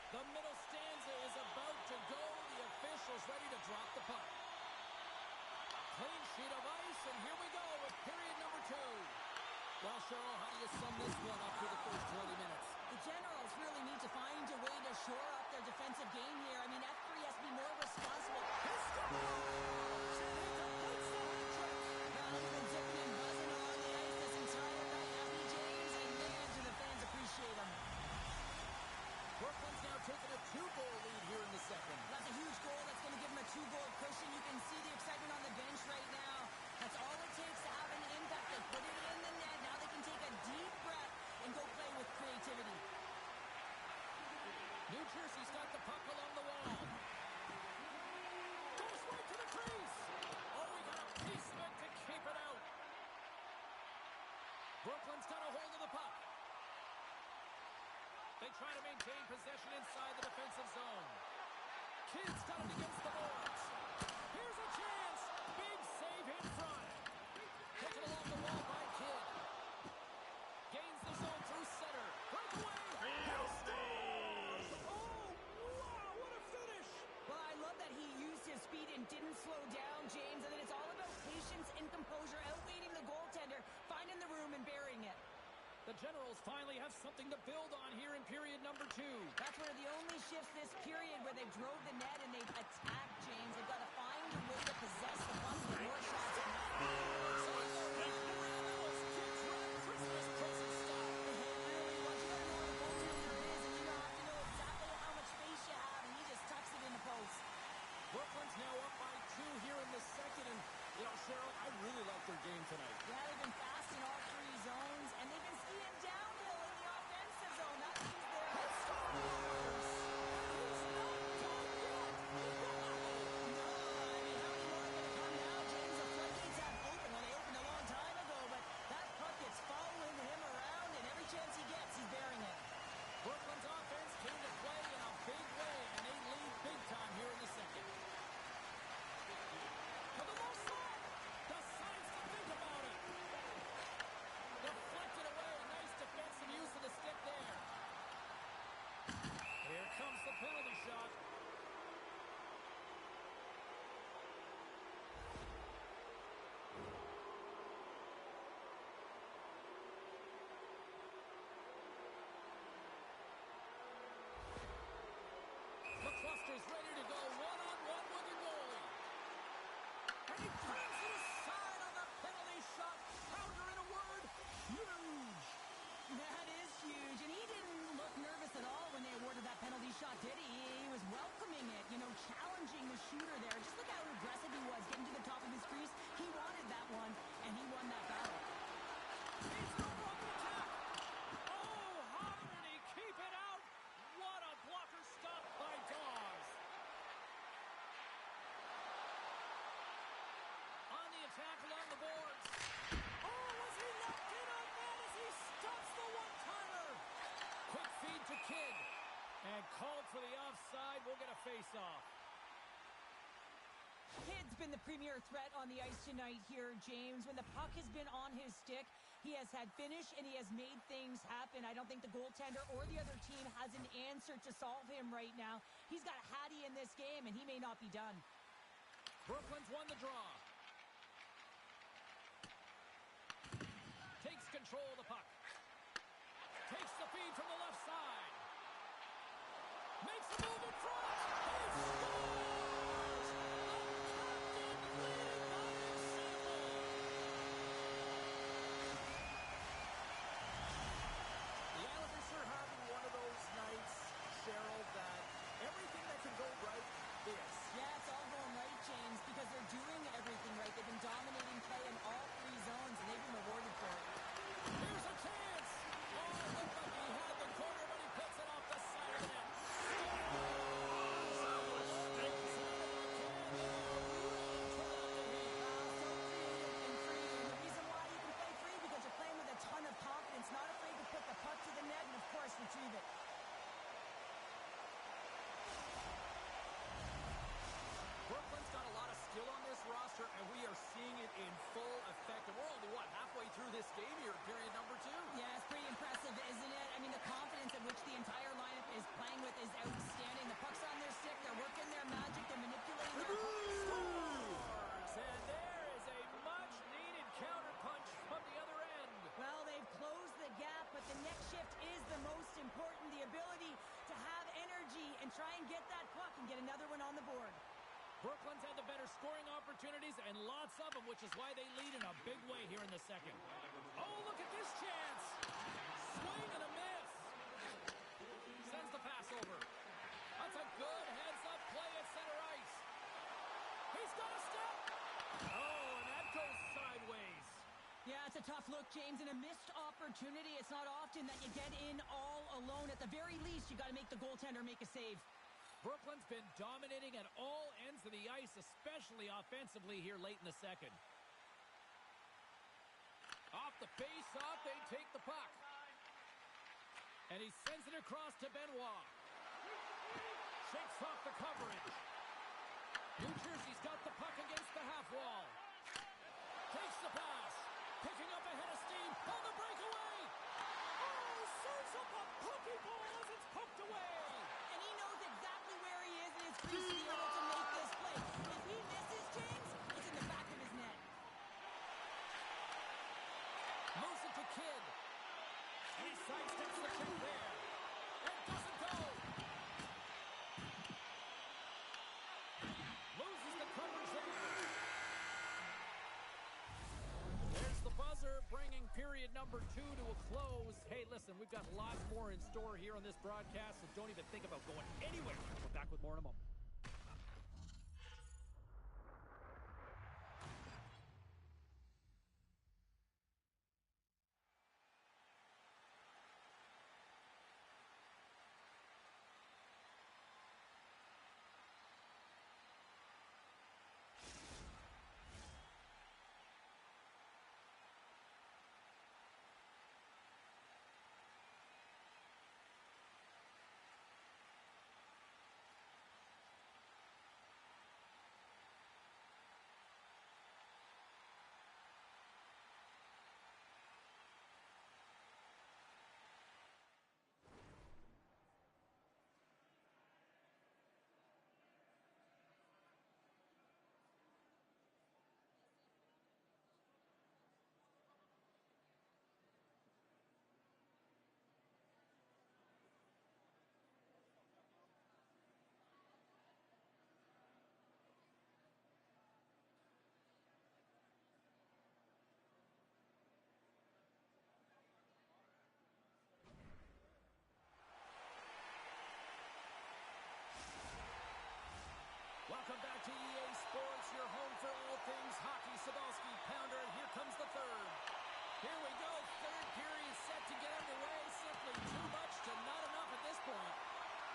The middle stanza is about to go. The official's ready to drop the puck. Clean sheet of ice, and here we go with period number 2. Well, Cheryl, how do you sum this one up through the first 20 minutes? The Generals really need to find a way to shore up their defensive game here. I mean, F3 has to be more responsible. He's been zipping and buzzing along the ice this entire night. Happy James, and man, do the fans appreciate him. Brooklyn's now taking a 2-goal lead here in the second. That's a huge goal. That's going to give him a 2-goal cushion. You can see the excitement on the bench right now. That's all it takes to have an impact. They put it in the net. Now they can take a deep breath and go play with creativity. New Jersey's got the puck along the wall. Goes right to the crease. Oh, we got a piece of it to keep it out. Brooklyn's got a hold of the puck. They try to maintain possession inside the defensive zone. Kidd's got it against the boards. Here's a chance. Big save in front. Taken along the wall by Kidd. Gains the zone through center. Breakaway. Oh, wow, what a finish. Well, I love that he used his speed and didn't slow down, James. And then it's all about patience and composure, outweighing the goaltender, finding the room and burying it. The Generals finally have something to build on here in period number 2. That's one of the only shifts this period where they've drove the net and they've attacked, James. They've got to find a way to possess the puck with more shots on that. Christmas present style. Really, once you got to know where the goaltender is, and you have to know exactly how much space you have, and he just tucks it in the post. Brooklyn's now up by 2 here in the second, and, you know, Cheryl, I really like their game tonight. Yeah, they've been fast in all 3 zones, and they've been skiing downhill in the offensive zone. That means they're hit scores. It's not done yet. No, I mean, how many more are going to come now, James? The floodgates have opened. Well, they opened a long time ago, but that puck is following him around, and every chance he gets, he's bearing it. Brooklyn's offense came to play in a big way, and they lead big time here in the second. For the low side, decides to think about it. Deflected away, nice defensive use of the stick there. Here comes the penalty shot. McCluster's ready to go one-on-one with the goalie. And he turns it aside on the penalty shot. Pounder, in a word, huge. That is huge, and he didn't look nervous at all when they awarded that penalty shot, did he? He was well to Kidd. And called for the offside. We'll get a face-off. Kidd's been the premier threat on the ice tonight here, James. When the puck has been on his stick, he has had finish and he has made things happen. I don't think the goaltender or the other team has an answer to solve him right now. He's got Hattie in this game, and he may not be done. Brooklyn's won the draw. Takes control of the puck. Takes the feed from the left side. Makes a move in front. He scores! The captain leading by example. The Islanders are having one of those nights, Cheryl, that everything that can go right is. Yeah, it's all going right, James, because they're doing everything right. They've been dominating play in all three zones, and they've been rewarded for it. Here's a chance. Oh, looked like he had the corner, but he puts it off the side of the net. Retrieve it. Brooklyn's got a lot of skill on this roster, and we are seeing it in full effect. And we're only, halfway through this game here, period number 2. Yeah, it's pretty impressive, isn't it? I mean, the confidence at which the entire lineup is playing with is outstanding. The puck's on their stick. They're working their magic. They're manipulating their Scores! And there is a much-needed counterpunch from the other end. Well, they've closed the gap, but the next shift is the most important. The ability to have energy and try and get that puck and get another one on the board. Brooklyn's had the better scoring opportunities and lots of them, which is why they lead in a big way here in the second. Oh, look at this chance. Swing and a miss. Sends the pass over. That's a good heads-up play at center ice. He's got a step. Oh, and that goes sideways. Yeah, it's a tough look, James, and a missed opportunity. It's not often that you get in all alone. At the very least, you got to make the goaltender make a save. Brooklyn's been dominating at all ends of the ice, especially offensively here late in the second. Off the face-off, they take the puck. And he sends it across to Benoit. Shakes off the coverage. New Jersey's got the puck against the half wall. Takes the pass. Picking up ahead of steam on the breakaway. Oh, serves up a pokeball as it's poked away. And he knows exactly where he is in his crease to be able to make this play. If he misses, James, it's in the back of his net. Moves it to Kidd. He sidesteps the check there. And doesn't go. Loses the coverage there. There's the buzzer, bringing period number 2 to a close. Hey, listen, we've got lots more in store here on this broadcast, so don't even think about going anywhere. We're back with more in a moment. Welcome back to EA Sports, your home for all things hockey. Cybulski, Pounder, and here comes the third. Here we go, third period set to get underway. Simply too much to not enough at this point.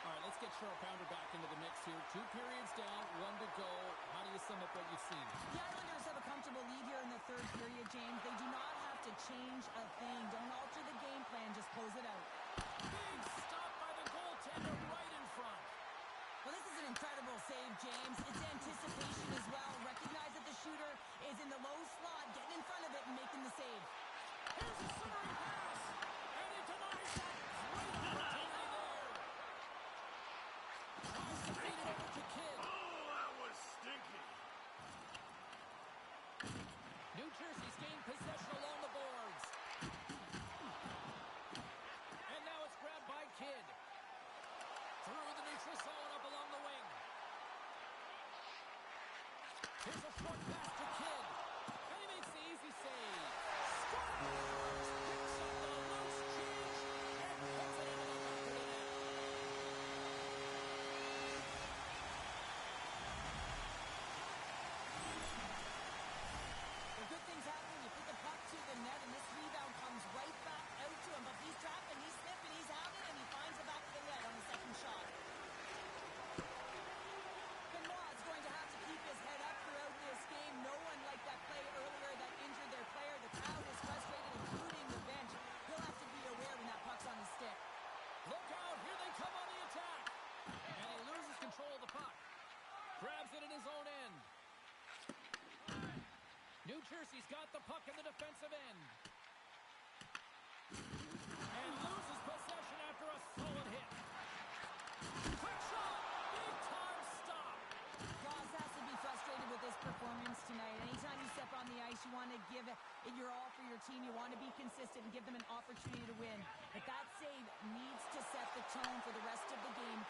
All right, let's get Cheryl Pounder back into the mix here. 2 periods down, 1 to go. How do you sum up what you've seen? The Islanders have a comfortable lead here in the third period, James. They do not have to change a thing. Don't alter the game plan, just close it out. Big stop by the save, James. It's anticipation as well. Recognize that the shooter is in the low slot, getting in front of it and making the save. Here's a simmering pass, and he denies that. Great opportunity there. Tries to feed it over to Kidd. Oh, that was stinky. New Jersey's gained possession along the boards. And now it's grabbed by Kidd. Through the neutral zone, up along the wing. Here's a short pass to Kidd. And he makes the easy save. Scores! Picks up the loose change and puts it into the back of the net. Well, good things happen when you put the puck to the net, and this rebound comes right back out to him. But he's trapping, he's sniffing, he's hounding, and he finds the back of the net on the second shot. Benoit is going to have to keep his head up throughout this game. No one like that play earlier that injured their player. The crowd is frustrated, including the bench. He'll have to be aware when that puck's on his stick. Look out, here they come on the attack. And he loses control of the puck. Grabs it in his own end. New Jersey's got the puck in the defensive end. And loses possession after a solid hit. Quick shot! Big time stop! Ross has to be frustrated with this performance tonight. Anytime you step on the ice, you want to give it your all for your team. You want to be consistent and give them an opportunity to win. But that save needs to set the tone for the rest of the game